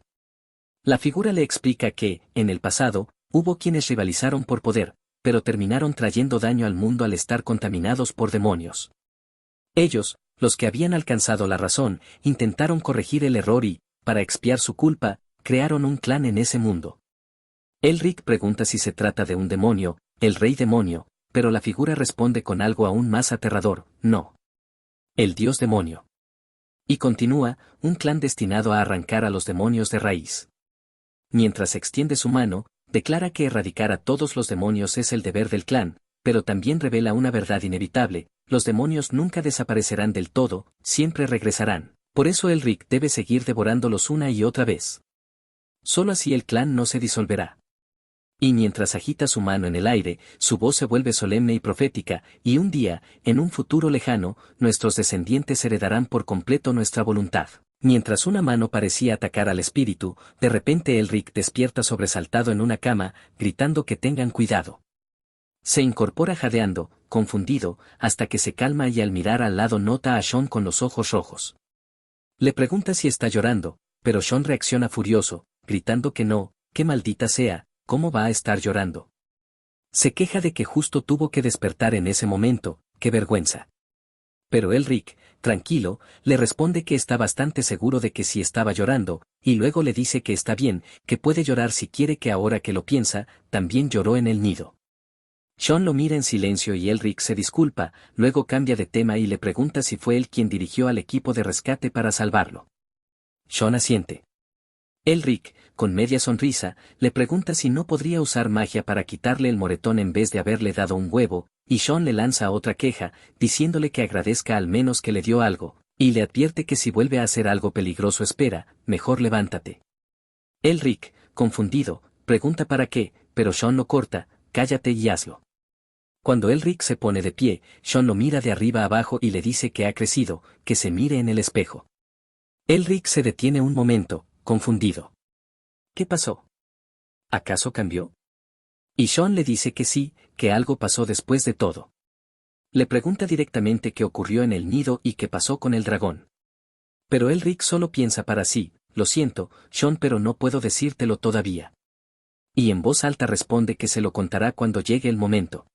La figura le explica que, en el pasado, hubo quienes rivalizaron por poder, pero terminaron trayendo daño al mundo al estar contaminados por demonios. Ellos, los que habían alcanzado la razón, intentaron corregir el error y, para expiar su culpa, crearon un clan en ese mundo. Elric pregunta si se trata de un demonio, el rey demonio, pero la figura responde con algo aún más aterrador: no. El dios demonio. Y continúa: un clan destinado a arrancar a los demonios de raíz. Mientras extiende su mano, declara que erradicar a todos los demonios es el deber del clan, pero también revela una verdad inevitable: los demonios nunca desaparecerán del todo, siempre regresarán. Por eso Elric debe seguir devorándolos una y otra vez. Solo así el clan no se disolverá. Y mientras agita su mano en el aire, su voz se vuelve solemne y profética: y un día, en un futuro lejano, nuestros descendientes heredarán por completo nuestra voluntad. Mientras una mano parecía atacar al espíritu, de repente Elric despierta sobresaltado en una cama, gritando que tengan cuidado. Se incorpora jadeando, confundido, hasta que se calma y al mirar al lado nota a Sean con los ojos rojos. Le pregunta si está llorando, pero Sean reacciona furioso, gritando que no, que maldita sea, ¿cómo va a estar llorando? Se queja de que justo tuvo que despertar en ese momento, qué vergüenza. Pero Elric, tranquilo, le responde que está bastante seguro de que sí estaba llorando, y luego le dice que está bien, que puede llorar si quiere, que ahora que lo piensa, también lloró en el nido. Sean lo mira en silencio y Elric se disculpa, luego cambia de tema y le pregunta si fue él quien dirigió al equipo de rescate para salvarlo. Sean asiente. Elric, con media sonrisa, le pregunta si no podría usar magia para quitarle el moretón en vez de haberle dado un huevo, y Sean le lanza otra queja, diciéndole que agradezca al menos que le dio algo, y le advierte que si vuelve a hacer algo peligroso espera, mejor levántate. Elric, confundido, pregunta para qué, pero Sean lo corta: cállate y hazlo. Cuando Elric se pone de pie, Sean lo mira de arriba abajo y le dice que ha crecido, que se mire en el espejo. Elric se detiene un momento, confundido. ¿Qué pasó? ¿Acaso cambió? Y Sean le dice que sí, que algo pasó después de todo. Le pregunta directamente qué ocurrió en el nido y qué pasó con el dragón. Pero Elric solo piensa para sí: lo siento, Sean, pero no puedo decírtelo todavía. Y en voz alta responde que se lo contará cuando llegue el momento.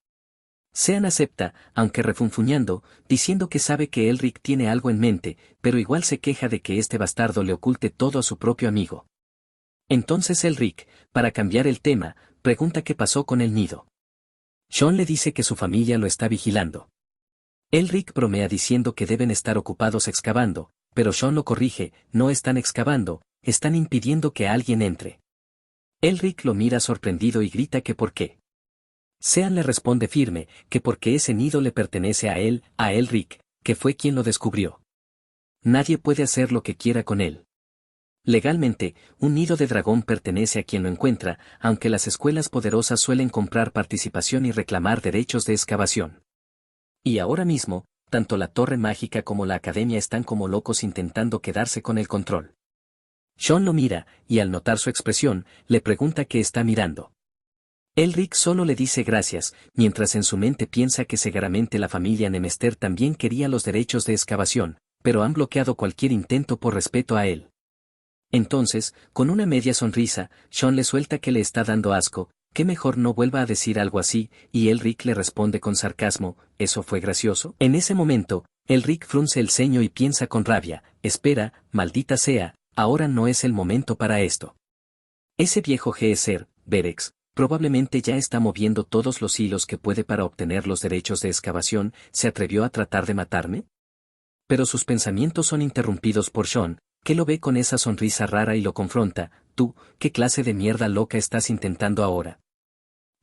Sean acepta, aunque refunfuñando, diciendo que sabe que Elric tiene algo en mente, pero igual se queja de que este bastardo le oculte todo a su propio amigo. Entonces Elric, para cambiar el tema, pregunta qué pasó con el nido. Sean le dice que su familia lo está vigilando. Elric bromea diciendo que deben estar ocupados excavando, pero Sean lo corrige: no están excavando, están impidiendo que alguien entre. Elric lo mira sorprendido y grita que por qué. Sean le responde firme, que porque ese nido le pertenece a él, a Elric, que fue quien lo descubrió. Nadie puede hacer lo que quiera con él. Legalmente, un nido de dragón pertenece a quien lo encuentra, aunque las escuelas poderosas suelen comprar participación y reclamar derechos de excavación. Y ahora mismo, tanto la Torre Mágica como la Academia están como locos intentando quedarse con el control. Sean lo mira, y al notar su expresión, le pregunta qué está mirando. Elric solo le dice gracias, mientras en su mente piensa que seguramente la familia Nemester también quería los derechos de excavación, pero han bloqueado cualquier intento por respeto a él. Entonces, con una media sonrisa, Sean le suelta que le está dando asco, que mejor no vuelva a decir algo así, y Elric le responde con sarcasmo: ¿eso fue gracioso? En ese momento, Elric frunce el ceño y piensa con rabia: espera, maldita sea, ahora no es el momento para esto. Ese viejo Geezer, Berex, probablemente ya está moviendo todos los hilos que puede para obtener los derechos de excavación. ¿Se atrevió a tratar de matarme? Pero sus pensamientos son interrumpidos por Sean, que lo ve con esa sonrisa rara y lo confronta: tú, ¿qué clase de mierda loca estás intentando ahora?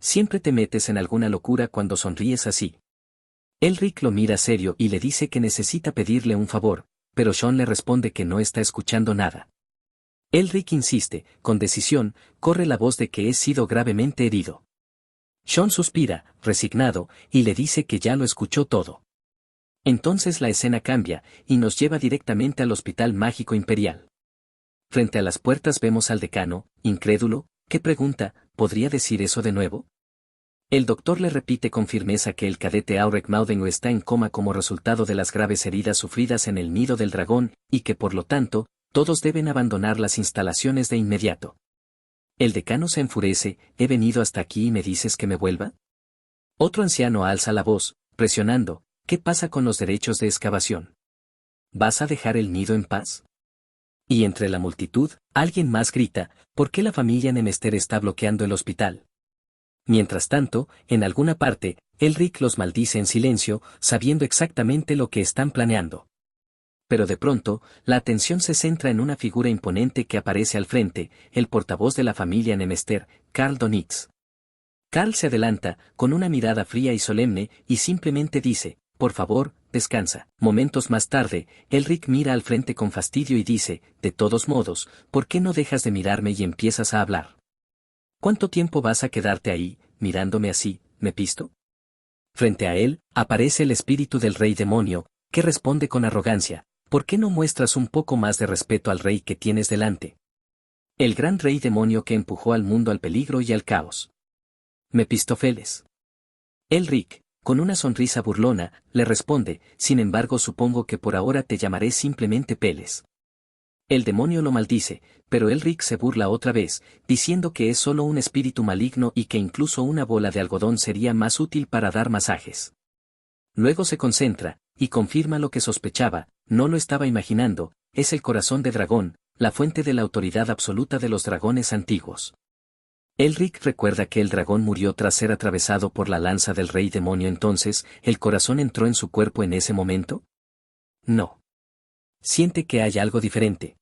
Siempre te metes en alguna locura cuando sonríes así. Elric lo mira serio y le dice que necesita pedirle un favor, pero Sean le responde que no está escuchando nada. Elric insiste, con decisión, corre la voz de que he sido gravemente herido. Sean suspira, resignado, y le dice que ya lo escuchó todo. Entonces la escena cambia, y nos lleva directamente al Hospital Mágico Imperial. Frente a las puertas vemos al decano, incrédulo, que pregunta, ¿podría decir eso de nuevo? El doctor le repite con firmeza que el cadete Aurek Maudeng está en coma como resultado de las graves heridas sufridas en el nido del dragón, y que por lo tanto, todos deben abandonar las instalaciones de inmediato. El decano se enfurece, ¿he venido hasta aquí y me dices que me vuelva? Otro anciano alza la voz, presionando, ¿qué pasa con los derechos de excavación? ¿Vas a dejar el nido en paz? Y entre la multitud, alguien más grita, ¿por qué la familia Nemester está bloqueando el hospital? Mientras tanto, en alguna parte, Elric los maldice en silencio, sabiendo exactamente lo que están planeando. Pero de pronto, la atención se centra en una figura imponente que aparece al frente, el portavoz de la familia Nemester, Karl Donitz. Karl se adelanta, con una mirada fría y solemne, y simplemente dice, por favor, descansa. Momentos más tarde, Elric mira al frente con fastidio y dice, de todos modos, ¿por qué no dejas de mirarme y empiezas a hablar? ¿Cuánto tiempo vas a quedarte ahí, mirándome así, Mepisto? Frente a él, aparece el espíritu del rey demonio, que responde con arrogancia, ¿por qué no muestras un poco más de respeto al rey que tienes delante? El gran rey demonio que empujó al mundo al peligro y al caos. Mephistófeles. Elric, con una sonrisa burlona, le responde, sin embargo supongo que por ahora te llamaré simplemente Peles. El demonio lo maldice, pero Elric se burla otra vez, diciendo que es solo un espíritu maligno y que incluso una bola de algodón sería más útil para dar masajes. Luego se concentra, y confirma lo que sospechaba, no lo estaba imaginando, es el corazón de dragón, la fuente de la autoridad absoluta de los dragones antiguos. Elric recuerda que el dragón murió tras ser atravesado por la lanza del rey demonio. Entonces, ¿el corazón entró en su cuerpo en ese momento? No. Siente que hay algo diferente.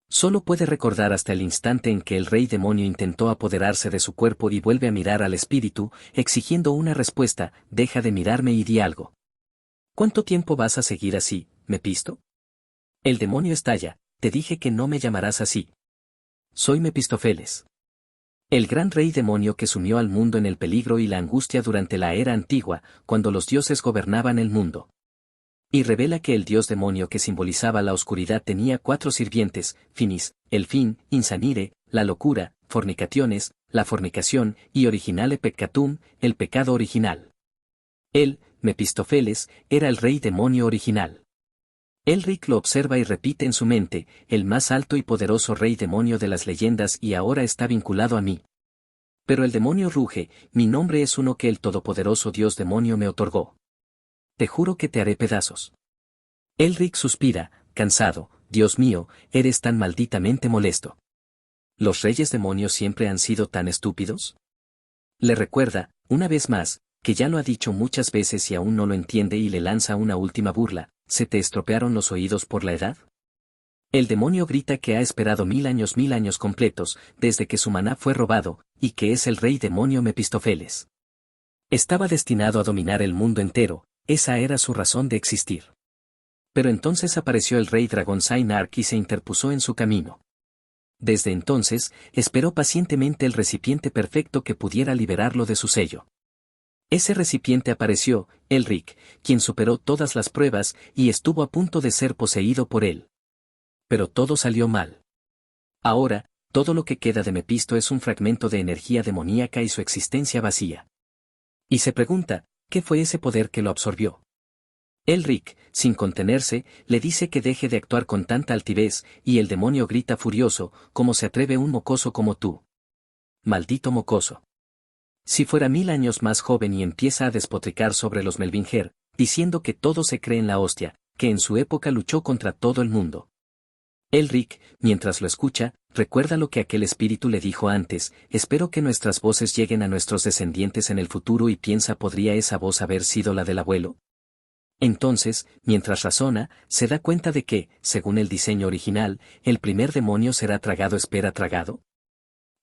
Solo puede recordar hasta el instante en que el rey demonio intentó apoderarse de su cuerpo y vuelve a mirar al espíritu, exigiendo una respuesta, deja de mirarme y di algo. ¿Cuánto tiempo vas a seguir así, Mepisto? El demonio estalla, te dije que no me llamarás así. Soy Mephistófeles. El gran rey demonio que sumió al mundo en el peligro y la angustia durante la era antigua, cuando los dioses gobernaban el mundo. Y revela que el dios demonio que simbolizaba la oscuridad tenía 4 sirvientes, Finis, el fin, Insanire, la locura, Fornicaciones, la fornicación, y Originale Peccatum, el pecado original. Él, Mephistófeles, era el rey demonio original. Elric lo observa y repite en su mente, el más alto y poderoso rey demonio de las leyendas y ahora está vinculado a mí. Pero el demonio ruge, mi nombre es uno que el todopoderoso dios demonio me otorgó. Te juro que te haré pedazos. Elric suspira, cansado, Dios mío, eres tan malditamente molesto. ¿Los reyes demonios siempre han sido tan estúpidos? Le recuerda, una vez más, que ya lo ha dicho muchas veces y aún no lo entiende y le lanza una última burla, ¿se te estropearon los oídos por la edad? El demonio grita que ha esperado 1000 años completos, desde que su maná fue robado, y que es el rey demonio Mephistófeles. Estaba destinado a dominar el mundo entero, esa era su razón de existir. Pero entonces apareció el rey dragón Sainark y se interpuso en su camino. Desde entonces, esperó pacientemente el recipiente perfecto que pudiera liberarlo de su sello. Ese recipiente apareció, Elric, quien superó todas las pruebas y estuvo a punto de ser poseído por él. Pero todo salió mal. Ahora, todo lo que queda de Mepisto es un fragmento de energía demoníaca y su existencia vacía. Y se pregunta, ¿qué fue ese poder que lo absorbió? Elric, sin contenerse, le dice que deje de actuar con tanta altivez, y el demonio grita furioso, ¿cómo se atreve un mocoso como tú? Maldito mocoso. Si fuera 1000 años más joven y empieza a despotricar sobre los Melvinger, diciendo que todo se cree en la hostia, que en su época luchó contra todo el mundo. Elric, mientras lo escucha, recuerda lo que aquel espíritu le dijo antes, espero que nuestras voces lleguen a nuestros descendientes en el futuro y piensa ¿podría esa voz haber sido la del abuelo? Entonces, mientras razona, se da cuenta de que, según el diseño original, el primer demonio será tragado. ¿Espera tragado?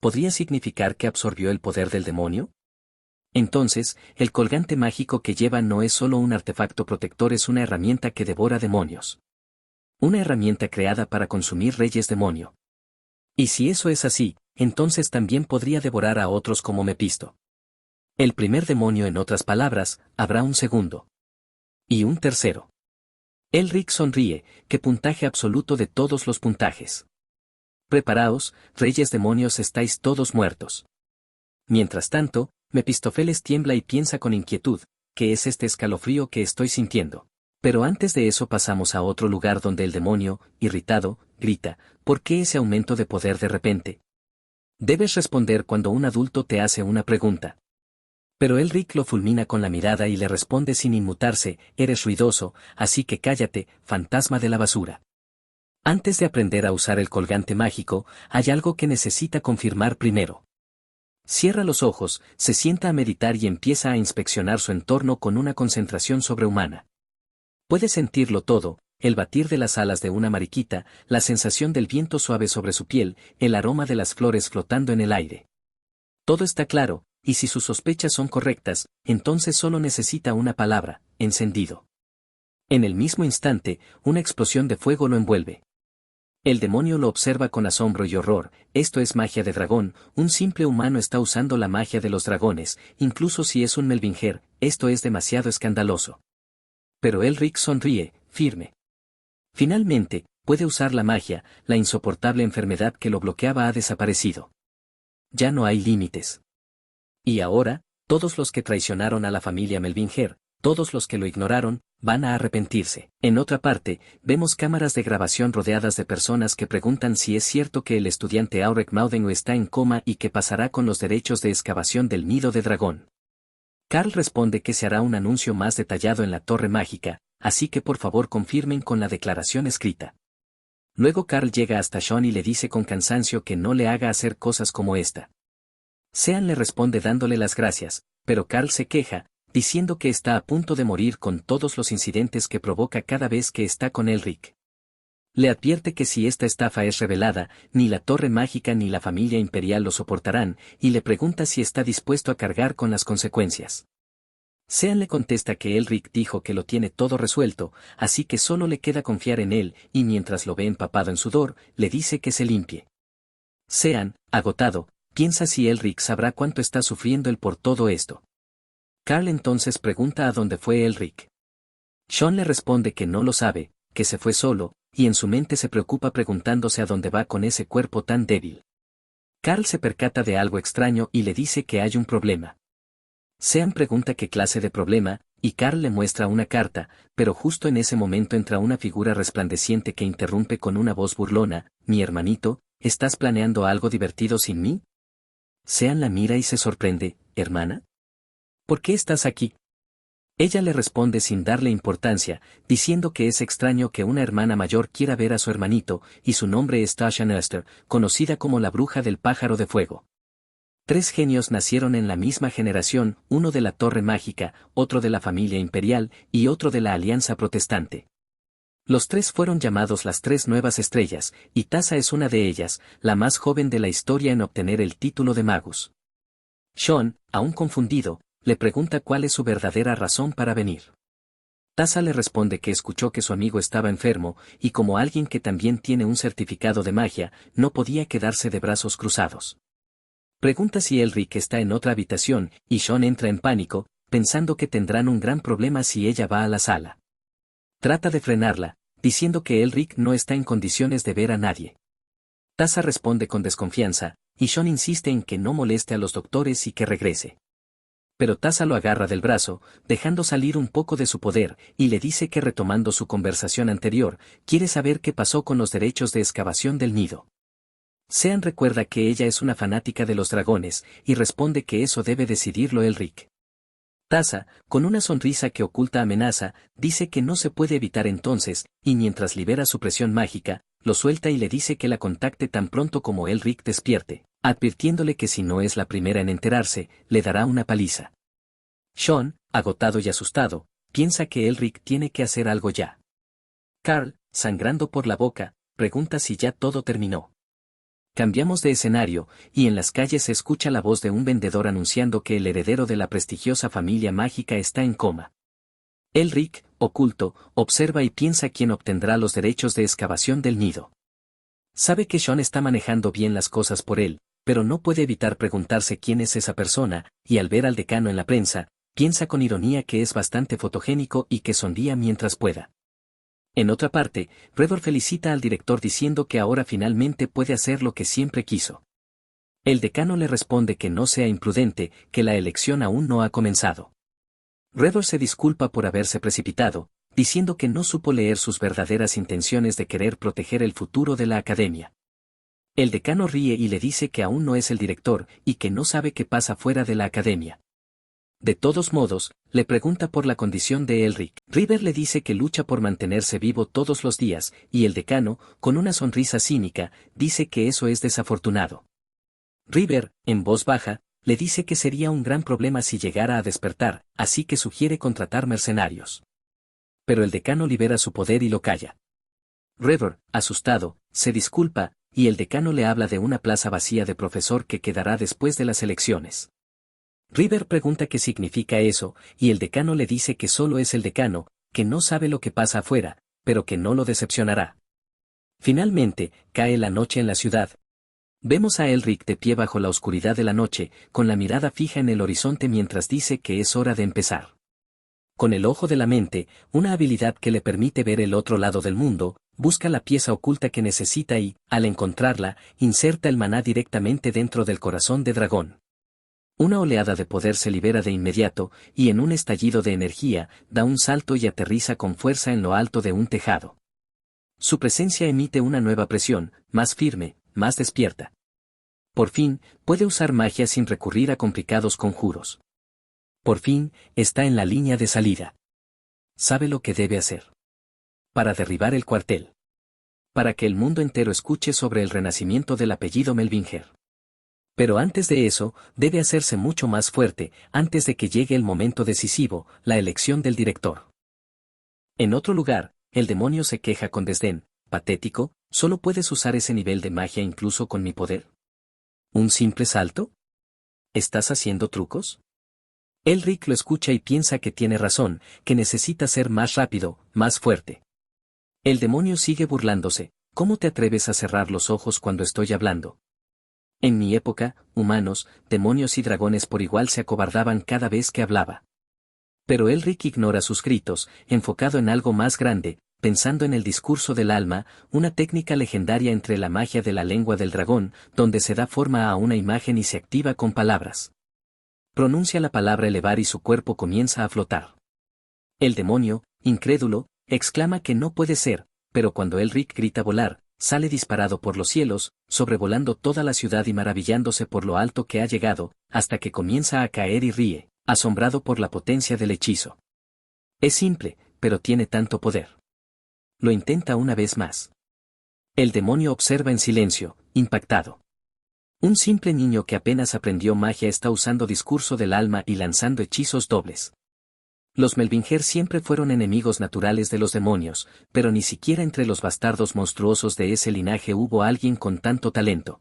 ¿Podría significar que absorbió el poder del demonio? Entonces, el colgante mágico que lleva no es solo un artefacto protector, es una herramienta que devora demonios. Una herramienta creada para consumir reyes demonio. Y si eso es así, entonces también podría devorar a otros como Mepisto. El primer demonio, en otras palabras, habrá un segundo. Y un tercero. Elric sonríe, ¿qué puntaje absoluto de todos los puntajes? Preparaos, reyes demonios, estáis todos muertos. Mientras tanto, Mephistófeles tiembla y piensa con inquietud, ¿qué es este escalofrío que estoy sintiendo? Pero antes de eso pasamos a otro lugar donde el demonio, irritado, grita, ¿por qué ese aumento de poder de repente? Debes responder cuando un adulto te hace una pregunta. Pero Elric lo fulmina con la mirada y le responde sin inmutarse, eres ruidoso, así que cállate, fantasma de la basura. Antes de aprender a usar el colgante mágico, hay algo que necesita confirmar primero. Cierra los ojos, se sienta a meditar y empieza a inspeccionar su entorno con una concentración sobrehumana. Puede sentirlo todo, el batir de las alas de una mariquita, la sensación del viento suave sobre su piel, el aroma de las flores flotando en el aire. Todo está claro, y si sus sospechas son correctas, entonces solo necesita una palabra, encendido. En el mismo instante, una explosión de fuego lo envuelve. El demonio lo observa con asombro y horror, esto es magia de dragón, un simple humano está usando la magia de los dragones, incluso si es un Melvinger, esto es demasiado escandaloso. Pero Elric sonríe, firme. Finalmente, puede usar la magia, la insoportable enfermedad que lo bloqueaba ha desaparecido. Ya no hay límites. Y ahora, todos los que traicionaron a la familia Melvinger, todos los que lo ignoraron, van a arrepentirse. En otra parte, vemos cámaras de grabación rodeadas de personas que preguntan si es cierto que el estudiante Aurek Maudengo está en coma y qué pasará con los derechos de excavación del nido de dragón. Carl responde que se hará un anuncio más detallado en la Torre Mágica, así que por favor confirmen con la declaración escrita. Luego Carl llega hasta Sean y le dice con cansancio que no le haga hacer cosas como esta. Sean le responde dándole las gracias, pero Carl se queja, diciendo que está a punto de morir con todos los incidentes que provoca cada vez que está con Elric. Le advierte que si esta estafa es revelada, ni la Torre Mágica ni la familia imperial lo soportarán, y le pregunta si está dispuesto a cargar con las consecuencias. Sean le contesta que Elric dijo que lo tiene todo resuelto, así que solo le queda confiar en él, y mientras lo ve empapado en sudor, le dice que se limpie. Sean, agotado, piensa si Elric sabrá cuánto está sufriendo él por todo esto. Carl entonces pregunta a dónde fue Elric. Sean le responde que no lo sabe, que se fue solo, y en su mente se preocupa preguntándose a dónde va con ese cuerpo tan débil. Carl se percata de algo extraño y le dice que hay un problema. Sean pregunta qué clase de problema, y Carl le muestra una carta, pero justo en ese momento entra una figura resplandeciente que interrumpe con una voz burlona, mi hermanito, ¿estás planeando algo divertido sin mí? Sean la mira y se sorprende, ¿hermana? ¿Por qué estás aquí? Ella le responde sin darle importancia, diciendo que es extraño que una hermana mayor quiera ver a su hermanito, y su nombre es Tasha Nestor, conocida como la bruja del pájaro de fuego. 3 genios nacieron en la misma generación, uno de la Torre Mágica, otro de la familia imperial, y otro de la Alianza Protestante. Los 3 fueron llamados las 3 nuevas estrellas, y Tasha es una de ellas, la más joven de la historia en obtener el título de Magus. Sean, aún confundido, le pregunta cuál es su verdadera razón para venir. Tasha le responde que escuchó que su amigo estaba enfermo, y como alguien que también tiene un certificado de magia, no podía quedarse de brazos cruzados. Pregunta si Elric está en otra habitación, y Sean entra en pánico, pensando que tendrán un gran problema si ella va a la sala. Trata de frenarla, diciendo que Elric no está en condiciones de ver a nadie. Tasha responde con desconfianza, y Sean insiste en que no moleste a los doctores y que regrese. Pero Tasha lo agarra del brazo, dejando salir un poco de su poder, y le dice que retomando su conversación anterior, quiere saber qué pasó con los derechos de excavación del nido. Sean recuerda que ella es una fanática de los dragones, y responde que eso debe decidirlo Elric. Tasha, con una sonrisa que oculta amenaza, dice que no se puede evitar entonces, y mientras libera su presión mágica, lo suelta y le dice que la contacte tan pronto como Elric despierte, advirtiéndole que si no es la primera en enterarse, le dará una paliza. Sean, agotado y asustado, piensa que Elric tiene que hacer algo ya. Carl, sangrando por la boca, pregunta si ya todo terminó. Cambiamos de escenario, y en las calles se escucha la voz de un vendedor anunciando que el heredero de la prestigiosa familia mágica está en coma. Elric, oculto, observa y piensa quién obtendrá los derechos de excavación del nido. Sabe que Sean está manejando bien las cosas por él, pero no puede evitar preguntarse quién es esa persona, y al ver al decano en la prensa, piensa con ironía que es bastante fotogénico y que sonría mientras pueda. En otra parte, Redor felicita al director diciendo que ahora finalmente puede hacer lo que siempre quiso. El decano le responde que no sea imprudente, que la elección aún no ha comenzado. Redor se disculpa por haberse precipitado, diciendo que no supo leer sus verdaderas intenciones de querer proteger el futuro de la academia. El decano ríe y le dice que aún no es el director y que no sabe qué pasa fuera de la academia. De todos modos, le pregunta por la condición de Elric. River le dice que lucha por mantenerse vivo todos los días, y el decano, con una sonrisa cínica, dice que eso es desafortunado. River, en voz baja, le dice que sería un gran problema si llegara a despertar, así que sugiere contratar mercenarios. Pero el decano libera su poder y lo calla. River, asustado, se disculpa, y el decano le habla de una plaza vacía de profesor que quedará después de las elecciones. River pregunta qué significa eso, y el decano le dice que solo es el decano, que no sabe lo que pasa afuera, pero que no lo decepcionará. Finalmente, cae la noche en la ciudad. Vemos a Elric de pie bajo la oscuridad de la noche, con la mirada fija en el horizonte mientras dice que es hora de empezar. Con el ojo de la mente, una habilidad que le permite ver el otro lado del mundo, busca la pieza oculta que necesita y, al encontrarla, inserta el maná directamente dentro del corazón de dragón. Una oleada de poder se libera de inmediato, y en un estallido de energía, da un salto y aterriza con fuerza en lo alto de un tejado. Su presencia emite una nueva presión, más firme, más despierta. Por fin, puede usar magia sin recurrir a complicados conjuros. Por fin, está en la línea de salida. Sabe lo que debe hacer. Para derribar el cuartel. Para que el mundo entero escuche sobre el renacimiento del apellido Melvinger. Pero antes de eso, debe hacerse mucho más fuerte, antes de que llegue el momento decisivo, la elección del director. En otro lugar, el demonio se queja con desdén. Patético, ¿solo puedes usar ese nivel de magia incluso con mi poder? ¿Un simple salto? ¿Estás haciendo trucos? Elric lo escucha y piensa que tiene razón, que necesita ser más rápido, más fuerte. El demonio sigue burlándose. ¿Cómo te atreves a cerrar los ojos cuando estoy hablando? En mi época, humanos, demonios y dragones por igual se acobardaban cada vez que hablaba. Pero Elric ignora sus gritos, enfocado en algo más grande, pensando en el discurso del alma, una técnica legendaria entre la magia de la lengua del dragón, donde se da forma a una imagen y se activa con palabras. Pronuncia la palabra elevar y su cuerpo comienza a flotar. El demonio, incrédulo, exclama que no puede ser, pero cuando Elric grita volar, sale disparado por los cielos, sobrevolando toda la ciudad y maravillándose por lo alto que ha llegado, hasta que comienza a caer y ríe, asombrado por la potencia del hechizo. Es simple, pero tiene tanto poder. Lo intenta una vez más. El demonio observa en silencio, impactado. Un simple niño que apenas aprendió magia está usando discurso del alma y lanzando hechizos dobles. Los Melvinger siempre fueron enemigos naturales de los demonios, pero ni siquiera entre los bastardos monstruosos de ese linaje hubo alguien con tanto talento.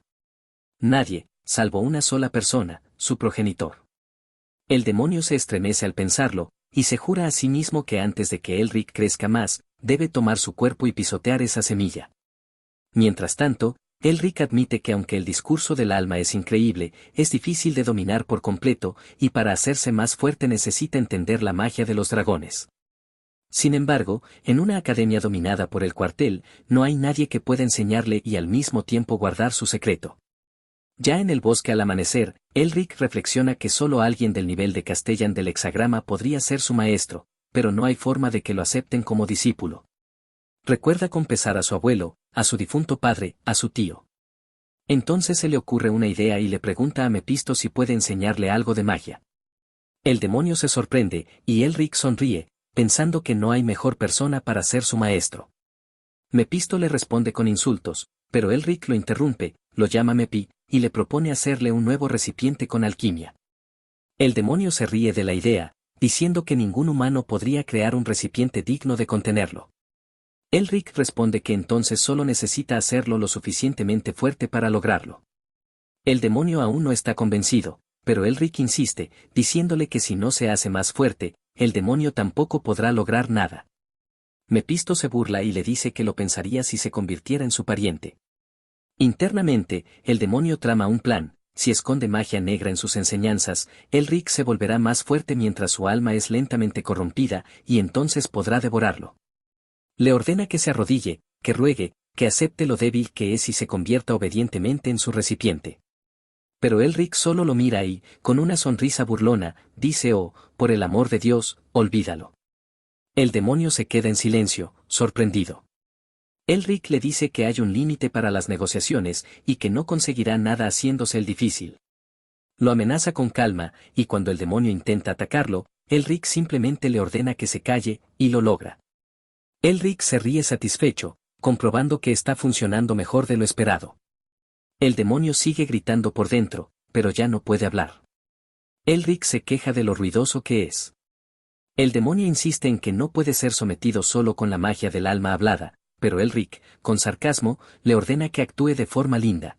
Nadie, salvo una sola persona, su progenitor. El demonio se estremece al pensarlo, y se jura a sí mismo que antes de que Elric crezca más, debe tomar su cuerpo y pisotear esa semilla. Mientras tanto, Elric admite que aunque el discurso del alma es increíble, es difícil de dominar por completo, y para hacerse más fuerte necesita entender la magia de los dragones. Sin embargo, en una academia dominada por el cuartel, no hay nadie que pueda enseñarle y al mismo tiempo guardar su secreto. Ya en el bosque al amanecer, Elric reflexiona que solo alguien del nivel de Castellan del hexagrama podría ser su maestro, pero no hay forma de que lo acepten como discípulo. Recuerda con pesar a su abuelo, a su difunto padre, a su tío. Entonces se le ocurre una idea y le pregunta a Mepisto si puede enseñarle algo de magia. El demonio se sorprende, y Elric sonríe, pensando que no hay mejor persona para ser su maestro. Mepisto le responde con insultos, pero Elric lo interrumpe, lo llama Mepi, y le propone hacerle un nuevo recipiente con alquimia. El demonio se ríe de la idea, diciendo que ningún humano podría crear un recipiente digno de contenerlo. Elric responde que entonces solo necesita hacerlo lo suficientemente fuerte para lograrlo. El demonio aún no está convencido, pero Elric insiste, diciéndole que si no se hace más fuerte, el demonio tampoco podrá lograr nada. Mepisto se burla y le dice que lo pensaría si se convirtiera en su pariente. Internamente, el demonio trama un plan: si esconde magia negra en sus enseñanzas, Elric se volverá más fuerte mientras su alma es lentamente corrompida, y entonces podrá devorarlo. Le ordena que se arrodille, que ruegue, que acepte lo débil que es y se convierta obedientemente en su recipiente. Pero Elric solo lo mira y, con una sonrisa burlona, dice: «Oh, por el amor de Dios, olvídalo». El demonio se queda en silencio, sorprendido. Elric le dice que hay un límite para las negociaciones y que no conseguirá nada haciéndose el difícil. Lo amenaza con calma, y cuando el demonio intenta atacarlo, Elric simplemente le ordena que se calle, y lo logra. Elric se ríe satisfecho, comprobando que está funcionando mejor de lo esperado. El demonio sigue gritando por dentro, pero ya no puede hablar. Elric se queja de lo ruidoso que es. El demonio insiste en que no puede ser sometido solo con la magia del alma hablada, pero Elric, con sarcasmo, le ordena que actúe de forma linda.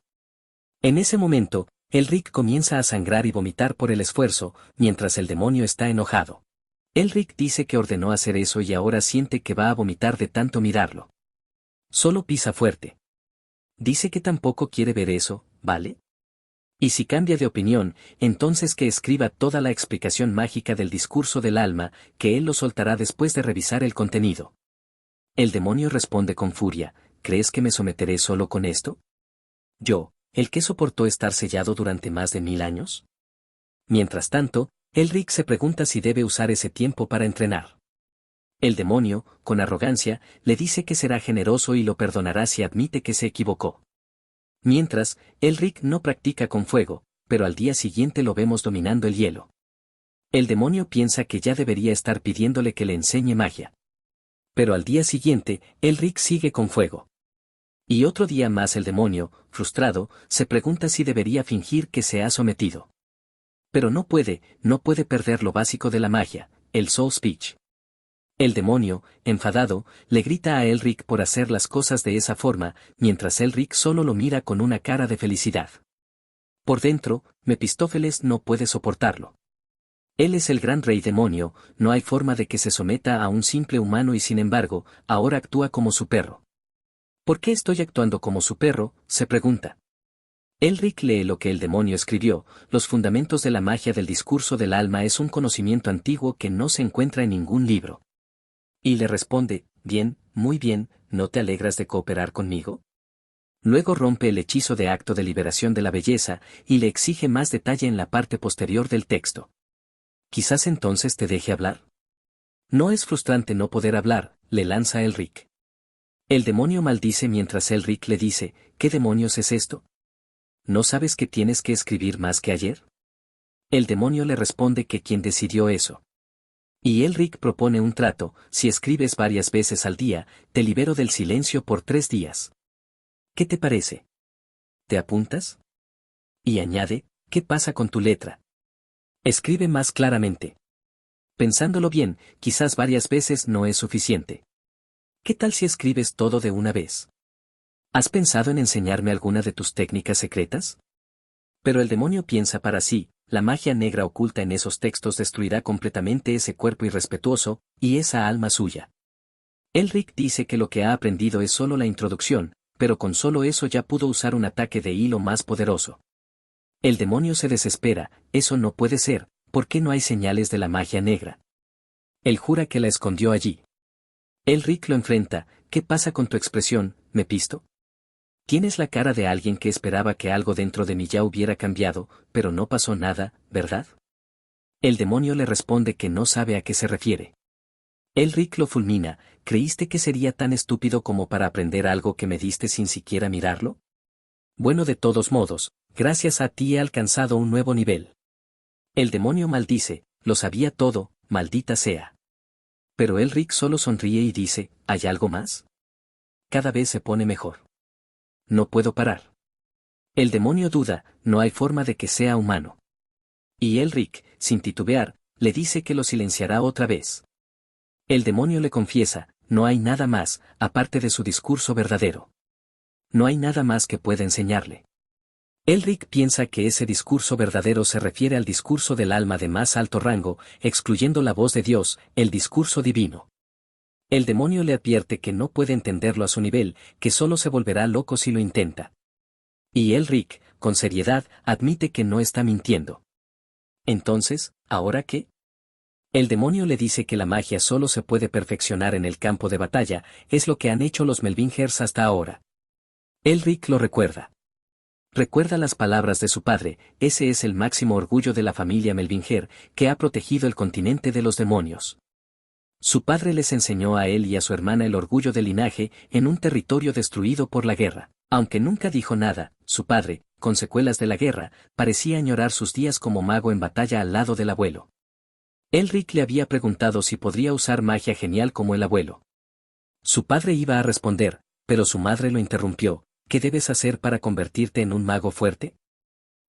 En ese momento, Elric comienza a sangrar y vomitar por el esfuerzo, mientras el demonio está enojado. Elric dice que ordenó hacer eso y ahora siente que va a vomitar de tanto mirarlo. Solo pisa fuerte. Dice que tampoco quiere ver eso, ¿vale? Y si cambia de opinión, entonces que escriba toda la explicación mágica del discurso del alma, que él lo soltará después de revisar el contenido. El demonio responde con furia: ¿crees que me someteré solo con esto? ¿Yo, el que soportó estar sellado durante más de 1000 años? Mientras tanto, Elric se pregunta si debe usar ese tiempo para entrenar. El demonio, con arrogancia, le dice que será generoso y lo perdonará si admite que se equivocó. Mientras, Elric no practica con fuego, pero al día siguiente lo vemos dominando el hielo. El demonio piensa que ya debería estar pidiéndole que le enseñe magia. Pero al día siguiente, Elric sigue con fuego. Y otro día más el demonio, frustrado, se pregunta si debería fingir que se ha sometido. Pero no puede perder lo básico de la magia, el soul speech. El demonio, enfadado, le grita a Elric por hacer las cosas de esa forma, mientras Elric solo lo mira con una cara de felicidad. Por dentro, Mephistófeles no puede soportarlo. Él es el gran rey demonio, no hay forma de que se someta a un simple humano y sin embargo, ahora actúa como su perro. ¿Por qué estoy actuando como su perro?, se pregunta. Elric lee lo que el demonio escribió: los fundamentos de la magia del discurso del alma es un conocimiento antiguo que no se encuentra en ningún libro. Y le responde: bien, muy bien, ¿no te alegras de cooperar conmigo? Luego rompe el hechizo de acto de liberación de la belleza, y le exige más detalle en la parte posterior del texto. Quizás entonces te deje hablar. ¿No es frustrante no poder hablar?, le lanza Elric. El demonio maldice mientras Elric le dice: ¿qué demonios es esto? ¿No sabes que tienes que escribir más que ayer? El demonio le responde que quién decidió eso. Y Elric propone un trato: si escribes varias veces al día, te libero del silencio por 3 días. ¿Qué te parece? ¿Te apuntas? Y añade: ¿qué pasa con tu letra? Escribe más claramente. Pensándolo bien, quizás varias veces no es suficiente. ¿Qué tal si escribes todo de una vez? ¿Has pensado en enseñarme alguna de tus técnicas secretas? Pero el demonio piensa para sí: la magia negra oculta en esos textos destruirá completamente ese cuerpo irrespetuoso, y esa alma suya. Elric dice que lo que ha aprendido es solo la introducción, pero con solo eso ya pudo usar un ataque de hilo más poderoso. El demonio se desespera: eso no puede ser, ¿por qué no hay señales de la magia negra? Él jura que la escondió allí. Elric lo enfrenta: ¿qué pasa con tu expresión, Mepisto? Tienes la cara de alguien que esperaba que algo dentro de mí ya hubiera cambiado, pero no pasó nada, ¿verdad? El demonio le responde que no sabe a qué se refiere. Elric lo fulmina: ¿creíste que sería tan estúpido como para aprender algo que me diste sin siquiera mirarlo? Bueno, de todos modos, gracias a ti he alcanzado un nuevo nivel. El demonio maldice: lo sabía todo, maldita sea. Pero Elric solo sonríe y dice: ¿hay algo más? Cada vez se pone mejor. No puedo parar. El demonio duda: no hay forma de que sea humano. Y Elric, sin titubear, le dice que lo silenciará otra vez. El demonio le confiesa: no hay nada más, aparte de su discurso verdadero. No hay nada más que pueda enseñarle. Elric piensa que ese discurso verdadero se refiere al discurso del alma de más alto rango, excluyendo la voz de Dios, el discurso divino. El demonio le advierte que no puede entenderlo a su nivel, que solo se volverá loco si lo intenta. Y Elric, con seriedad, admite que no está mintiendo. Entonces, ¿ahora qué? El demonio le dice que la magia solo se puede perfeccionar en el campo de batalla, es lo que han hecho los Melvingers hasta ahora. Elric lo recuerda. Recuerda las palabras de su padre, ese es el máximo orgullo de la familia Melvinger, que ha protegido el continente de los demonios. Su padre les enseñó a él y a su hermana el orgullo del linaje en un territorio destruido por la guerra. Aunque nunca dijo nada, su padre, con secuelas de la guerra, parecía añorar sus días como mago en batalla al lado del abuelo. Elric le había preguntado si podría usar magia genial como el abuelo. Su padre iba a responder, pero su madre lo interrumpió. ¿Qué debes hacer para convertirte en un mago fuerte?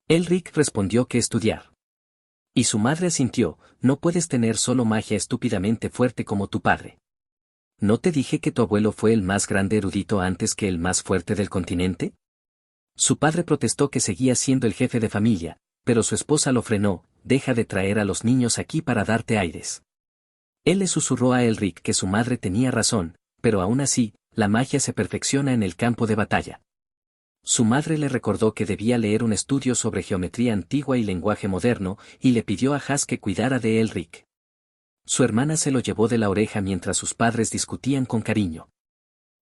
Elric respondió que estudiar. Y su madre asintió, no puedes tener solo magia estúpidamente fuerte como tu padre. ¿No te dije que tu abuelo fue el más grande erudito antes que el más fuerte del continente? Su padre protestó que seguía siendo el jefe de familia, pero su esposa lo frenó, deja de traer a los niños aquí para darte aires. Él le susurró a Elric que su madre tenía razón, pero aún así, la magia se perfecciona en el campo de batalla. Su madre le recordó que debía leer un estudio sobre geometría antigua y lenguaje moderno, y le pidió a Has que cuidara de Elric. Su hermana se lo llevó de la oreja mientras sus padres discutían con cariño.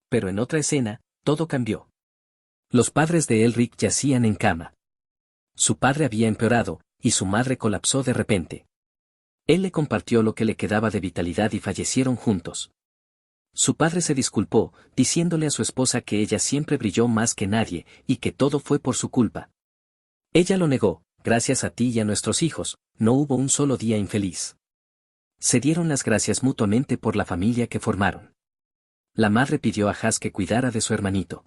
Pero en otra escena, todo cambió. Los padres de Elric yacían en cama. Su padre había empeorado, y su madre colapsó de repente. Él le compartió lo que le quedaba de vitalidad y fallecieron juntos. Su padre se disculpó, diciéndole a su esposa que ella siempre brilló más que nadie, y que todo fue por su culpa. Ella lo negó, gracias a ti y a nuestros hijos, no hubo un solo día infeliz. Se dieron las gracias mutuamente por la familia que formaron. La madre pidió a Has que cuidara de su hermanito.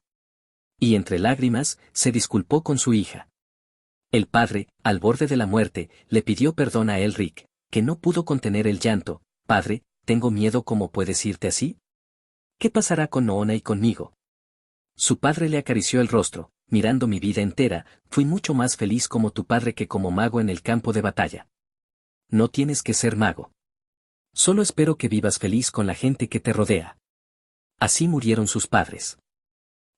Y entre lágrimas, se disculpó con su hija. El padre, al borde de la muerte, le pidió perdón a Elric, que no pudo contener el llanto. Padre, tengo miedo, ¿cómo puedes irte así? ¿Qué pasará con Noona y conmigo? Su padre le acarició el rostro, mirando mi vida entera, fui mucho más feliz como tu padre que como mago en el campo de batalla. No tienes que ser mago. Solo espero que vivas feliz con la gente que te rodea. Así murieron sus padres.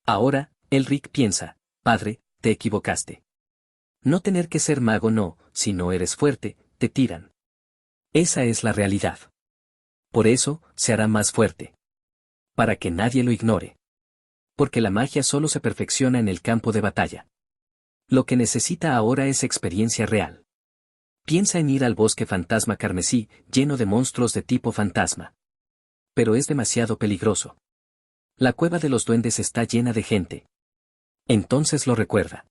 Ahora, Elric piensa, padre, te equivocaste. No tener que ser mago no, si no eres fuerte, te tiran. Esa es la realidad. Por eso, se hará más fuerte. Para que nadie lo ignore. Porque la magia solo se perfecciona en el campo de batalla. Lo que necesita ahora es experiencia real. Piensa en ir al bosque fantasma carmesí, lleno de monstruos de tipo fantasma. Pero es demasiado peligroso. La cueva de los duendes está llena de gente. Entonces lo recuerda.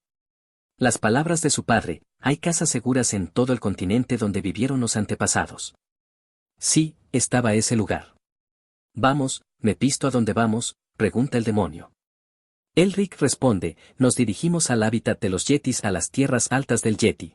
Las palabras de su padre, hay casas seguras en todo el continente donde vivieron los antepasados. Sí, estaba ese lugar. Vamos, Mepisto, ¿a dónde vamos?, pregunta el demonio. Elric responde, nos dirigimos al hábitat de los yetis, a las tierras altas del Yeti.